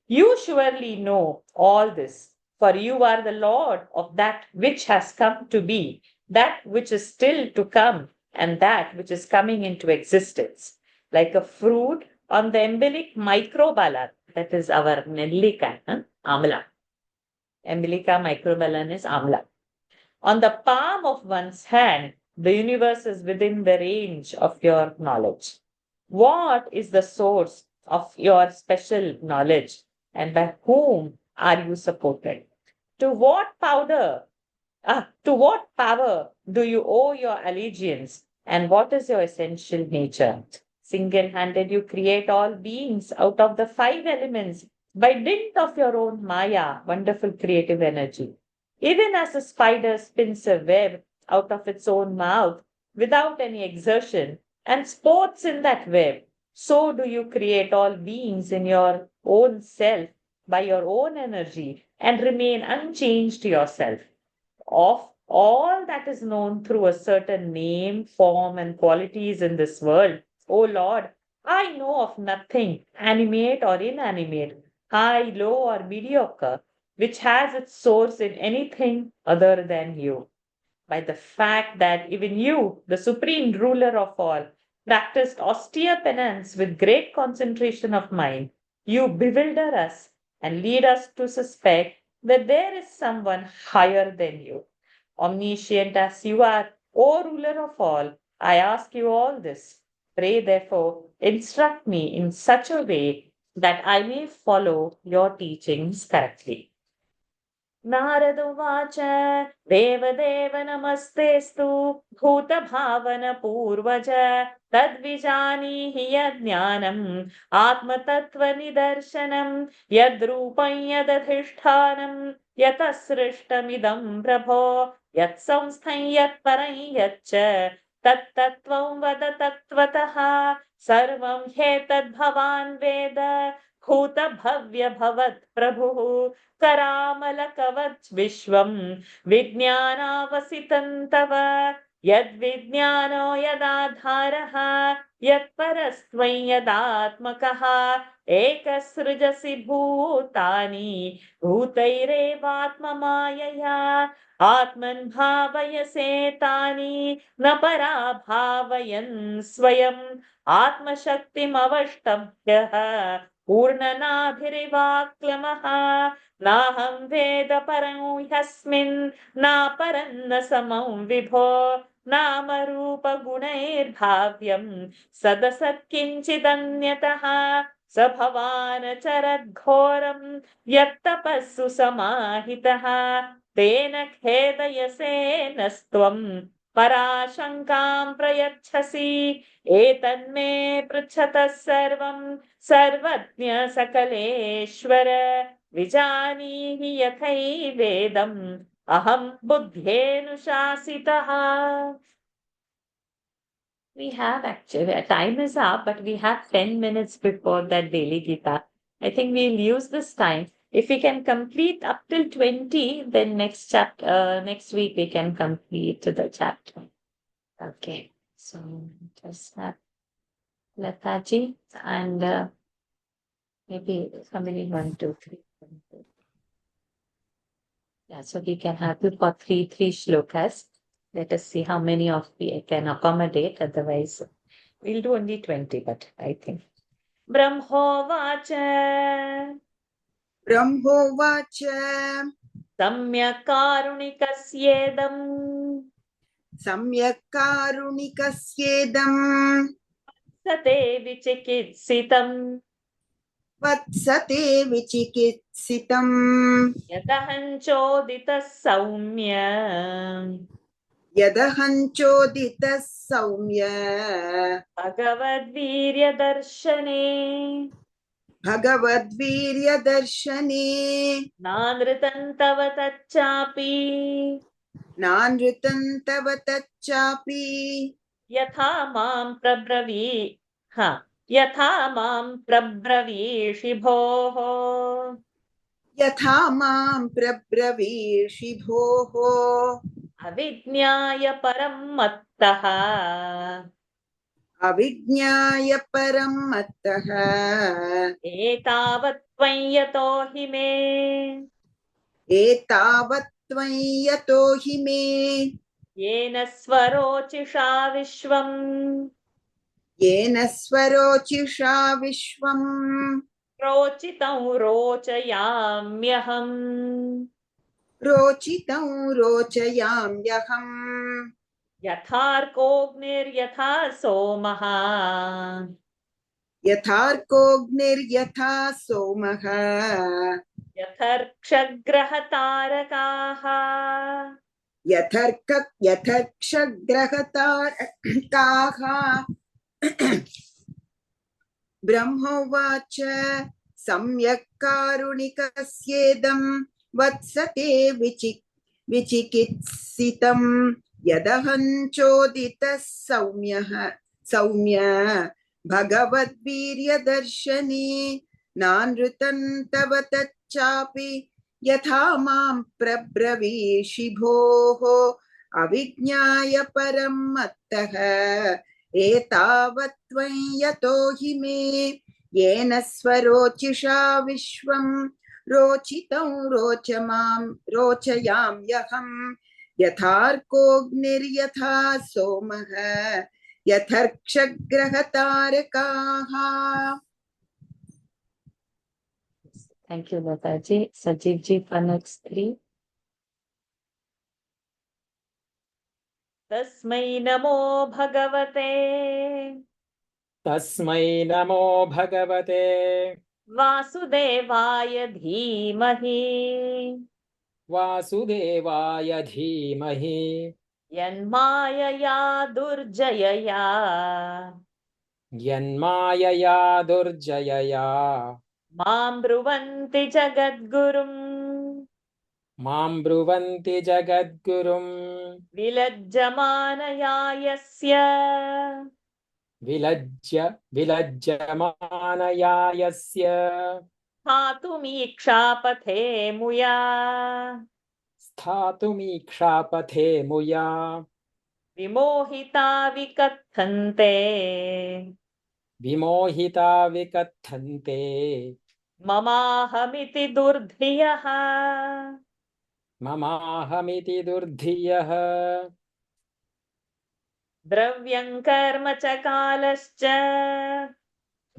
you surely know all this, for you are the Lord of that which has come to be, that which is still to come, and that which is coming into existence. Like a fruit on the umbilic microballan, that is our nellika, amla. Umbilica microballan is amla. On the palm of one's hand, the universe is within the range of your knowledge. What is the source of your special knowledge, and by whom are you supported? To what power do you owe your allegiance, and what is your essential nature? Single-handed you create all beings out of the 5 elements by dint of your own Maya, wonderful creative energy. Even as a spider spins a web out of its own mouth without any exertion and sports in that web, so do you create all beings in your own self by your own energy and remain unchanged yourself. Of all that is known through a certain name, form, and qualities in this world, O Lord, I know of nothing, animate or inanimate, high, low, or mediocre, which has its source in anything other than you. By the fact that even you, the supreme ruler of all, practiced austere penance with great concentration of mind, you bewilder us and lead us to suspect that there is someone higher than you. Omniscient as you are, O ruler of all, I ask you all this. Pray, therefore, instruct me in such a way that I may follow your teachings correctly. Narada उवाच देवदेव नमस्तेस्तु भूतभावनपूर्वज तद्विजानीहि यज्ञानम् आत्मतत्त्वनिदर्शनम् यद्रूपं यदधिष्ठानम् यतः सृष्टमिदं प्रभो यत्संस्थं यत्परं यच्च तत्तत्त्वं वद तत्त्वतः सर्वं ह्येतद्भवान् वेद भूतभव्यभवत् प्रभुः करामलकवच् विश्वं विज्ञानावसितं तव यद्विज्ञानो यदाधारः यत्परस्त्वं यदात्मकः एकसृजसि भूतानि भूतैरेवात्ममायया आत्मन् भावयसे तानि न पराभावयन् स्वयम् आत्मशक्तिमवष्टभ्यः पूर्णनाभिरिवाक्लमः नाहं वेद परं ह्यस्मिन् नापरन्न समं विभो नामरूपगुणैर्भाव्यं सदसत्किञ्चिदन्यतः स भवान् चरद्घोरं यत्तपस्सु समाहितः तेन खेदयसे नस्त्वं पराशङ्कां प्रयच्छसि एतन्मे पृच्छतः सर्वं सर्वज्ञ सकलेश्वर विजानीहि यथैवेदम् अहं बुद्ध्येनुशासितः. We have actually, time is up, but we have 10 minutes before that daily Gita. I think we'll use this time. If we can complete up till 20, then next week we can complete the chapter. Okay, so just have Lataji and maybe somebody 1, 2, 3. Yeah, so we can have you for three shlokas. Let us see how many of we can accommodate. Otherwise, we'll do only 20, but I think. Brahmovacha ब्रह्मोवाच Samyak Karunikasyeedam सम्यक् कारुणिकस्येदम् Sate Vichikitsitam वत्सते विचिकित्सितम् Yatahanchodita Saumya यदहञ्चोदितः सौम्य Bhagavad-virya darshane भगवद्वीर्यदर्शने Nandritan tava tacchapi नानृतं तव तच्चापि यथा मां प्रब्रवीषि भोः यथा मां प्रब्रवीषि भोः अविज्ञाय परं मत्तः अविज्ञाय परं मत्तः एतावत् त्वं यतो हि मे एतावत् त्वं यतो हि मे येन स्वरोचिषा विश्वम् येन स्वरोचिषा विश्वम् रोचितं रोचयाम्यहम् रोचितं रोचयाम्यहम् यथार्कोऽग्निर्यथा सोमः यथार्कोऽग्निर्यथा सोमः यथर्क्षग्रहतारकाः यथर्क्षग्रहतारकाः ब्रह्मोवाच सम्यक् कारुणिकस्येदं वत्सते विचिकित्सितम् यदहञ्चोदितः सौम्य भगवद्वीर्यदर्शने नानृतं तव तच्चापि यथा मां प्रब्रवीषि भोः अविज्ञाय परं मत्तः एतावत् त्वं यतो हि मे येन स्वरोचिषा विश्वं रोचितं रोचयाम्यहम् यथार्कोऽग्निर्यथा सोमः यथर्क्षग्रहतारकाः. Thank you, Lataji. Sajiv ji for next 3. तस्मै नमो भगवते वासुदेवाय धीमहि यन्मायया दुर्जयया मां ब्रुवन्ति जगद्गुरुम् विलज्जमानया यस्य स्थातुमीक्षापथे मुया विमोहिता विकथन्ते विमोहिता विकथन्ते ममाहमिति दुर्धियः ममाहमिति दुर्धियः द्रव्यं कर्म च कालश्च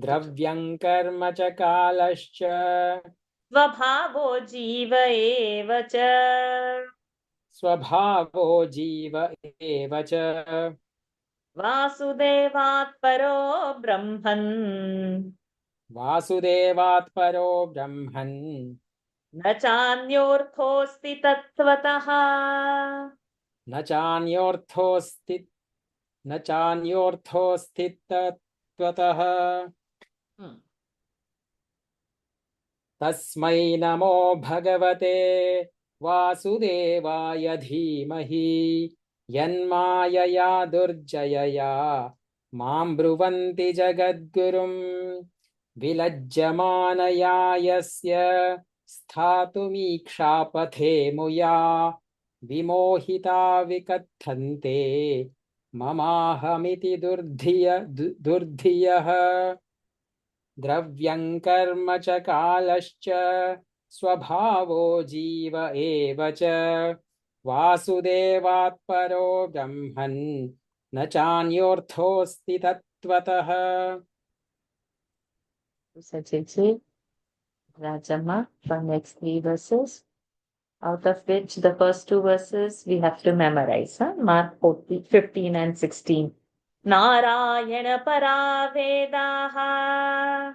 द्रव्यं कर्म च कालश्च स्वभावो जीव एव च स्वभावो जीव एव च वासुदेवात् परो ब्रह्मन् वासुदेवात् परो ब्रह्मन् न चान्योऽर्थोऽस्ति तत्त्वतः न चान्योऽर्थोऽस्ति तत्त्वतः तस्मै नमो भगवते वासुदेवाय धीमहि यन्मायया दुर्जयया मां ब्रुवन्ति जगद्गुरुं विलज्जमानया यस्य स्थातुमीक्षापथे मुया विमोहिता विकथन्ते ममाहमिति दुर्धियः द्रव्यं कर्म च कालश्च स्वभावो जीव एव च वासुदेवात् परो ब्रह्मन् न चान्योऽर्थोऽस्ति तत्त्वतः Sachichi, Rajamma, from next 3 verses, out of which the first 2 verses we have to memorize, Mark 15 and 16. Narayana para vedaha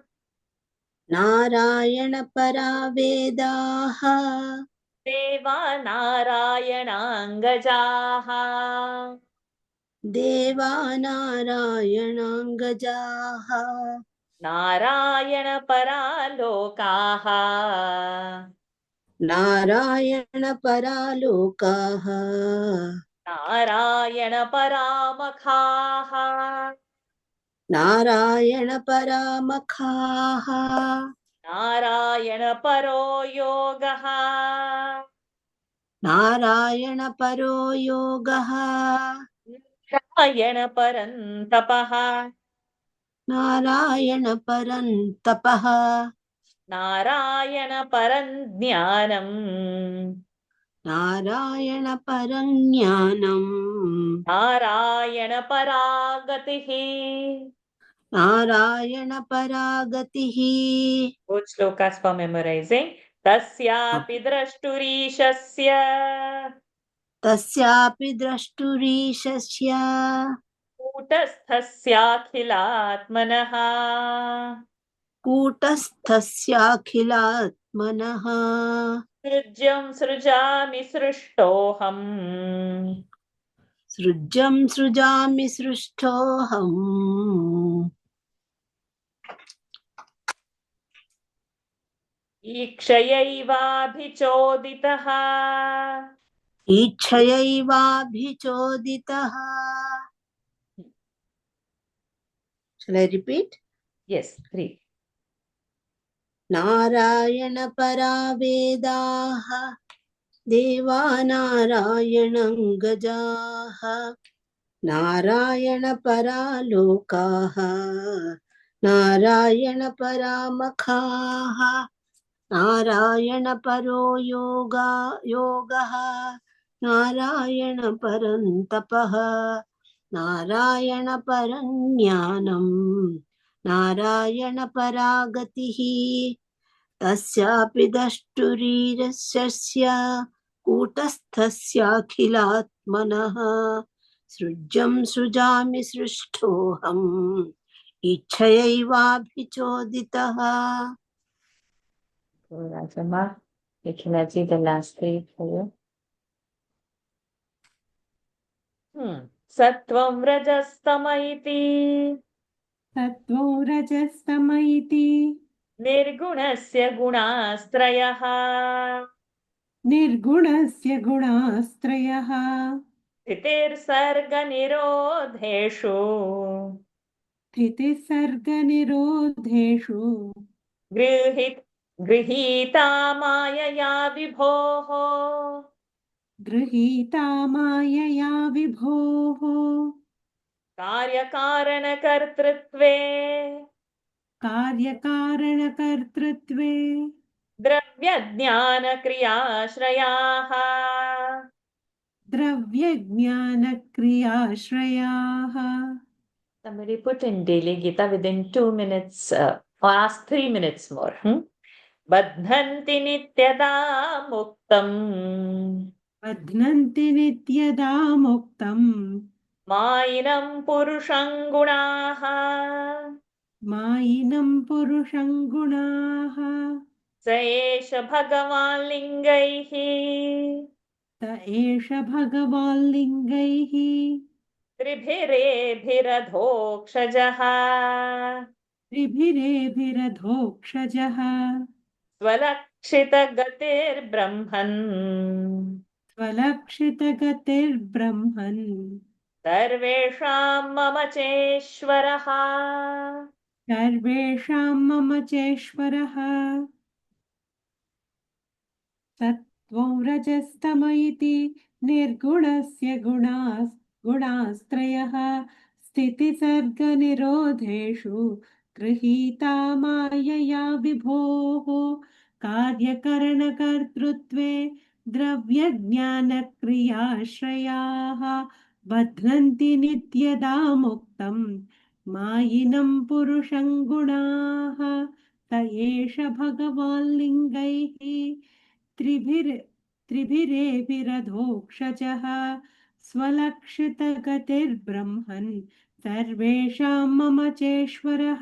Narayana परा वेदाः deva narayanangajaha देवा नारायणाङ्गजाः narayana para lokaha नारायण परा लोकाः narayana paramakhaha नारायण परा मखाः नारायण परो योगः नारायण परो योगः नारायण परन्तपः नारायण परं तपः नारायण परं ज्ञानम् नारायण परं ज्ञानम् Narayana परागतिः Narayana परागतिः Good shlokas for memorizing. तस्यापि द्रष्टुरीशस्य तस्यापि द्रष्टुरीशस्य कूटस्थस्याखिलात्मनः कूटस्थस्याखिलात्मनः सृज्यं सृजामि सृष्टोऽहम् सृज्यं सृजामि सृष्टोऽहम् ईक्षयैवाभिचोदितः इच्छयैवाभिचोदितः Shall I repeat? Yes, 3. Narayana परा वेदाः देवा नारायणं गजाः नारायण परा लोकाः नारायण परा मखाः नारायण परो योगः नारायण परं तपः नारायण परं ज्ञानम् नारायण परागतिः तस्यापि द्रष्टुरीशस्य कूटस्थस्याखिलात्मनः सृज्यं सृजामि सृष्टोऽहम् इच्छयैवाभिचोदितः. Rajamma, Nikhilji, the last 3 for you. Sattvam rajastama iti सत्त्वो रजस्तम इति निर्गुणस्य गुणास्त्रयः निर्गुणस्य गुणास्त्रयः स्थितिर्सर्गनिरोधेषु स्थितिसर्गनिरोधेषु गृहीता मायया विभोः गृहीता मायया विभोः कार्यकारणकर्तृत्वे कार्यकारणकर्तृत्वे द्रव्यज्ञानक्रियाश्रयाः द्रव्यज्ञानक्रियाश्रयाः. Somebody put in daily Gita within 2 minutes or ask 3 minutes more. Badhanti nityada muktam बध्नन्ति नित्यदा मुक्तम् मायिनं पुरुषं गुणाः मायिनं पुरुषं गुणाः स एष भगवान् लिङ्गैः त एष भगवान् लिङ्गैः त्रिभिरेभिरधोक्षजः त्रिभिरेभिरधोक्षजः स्वलक्षितगतिर्ब्रह्मन् स्वलक्षितगतिर्ब्रह्मन् सर्वेषां मम चेश्वरः सर्वेषां मम चेश्वरः सत्त्वं रजस्तम इति निर्गुणस्य गुणास्त्रयः स्थितिसर्गनिरोधेषु गृहीता मायया विभोः कार्यकरणकर्तृत्वे द्रव्यज्ञानक्रियाश्रयाः बध्नन्ति नित्यदा मुक्तं मायिनं पुरुषं गुणाः स एष भगवान् लिङ्गैः त्रिभिरेभिरधोक्षजः स्वलक्षितगतिर्ब्रह्मन् सर्वेषां मम चेश्वरः.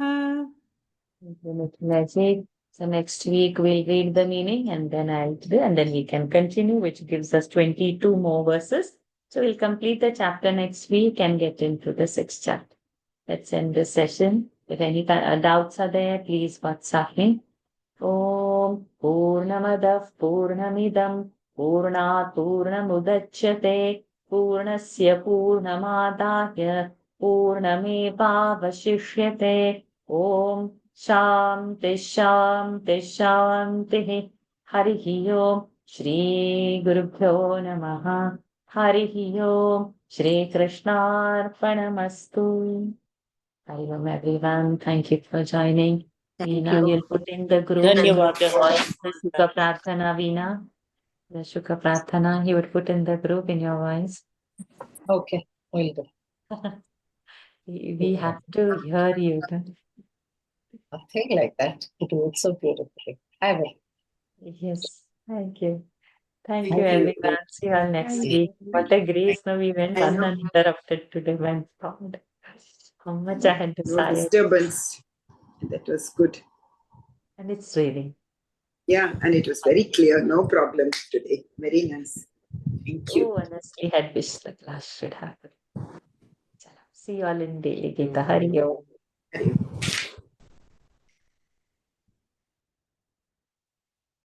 So next week we'll read the meaning and then I'll do, and then we can continue, which gives us 22 more verses. So we'll complete the chapter next week and get into the 6th chapter. Let's end this session. If any doubts are there, please WhatsApp me. Om Purnamadah Purnamidam Purnat Purnamudachyate Purnasya Purnamadaya Purnamevavashishyate. Om Shanti Shanti Shanti. Harihi Om Shri Gurubhyo Namaha. Harihi Om Shri Krishnarpanamastu. Hari Om everyone. Thank you for joining. Veena, you'll put in the group. Dhanyavadah. The Sukha Prarthana, Veena. The Sukha Prarthana, he would put in the group in your voice. Okay, will do. We have to hear you. Nothing like that. You do it so beautifully. I will. Yes, thank you. Thank Thank you, you. everyone. See you all next Thank week. you. What a grace. No, we went I know. uninterrupted today. Went forward. How much I had No desired. disturbance. That was good. And it's raining. Yeah, and it was very clear. No problems today. Very nice. Thank you. Oh, honestly, had wished the class should happen. See you all in daily Gita. Hari Om. Hari Om.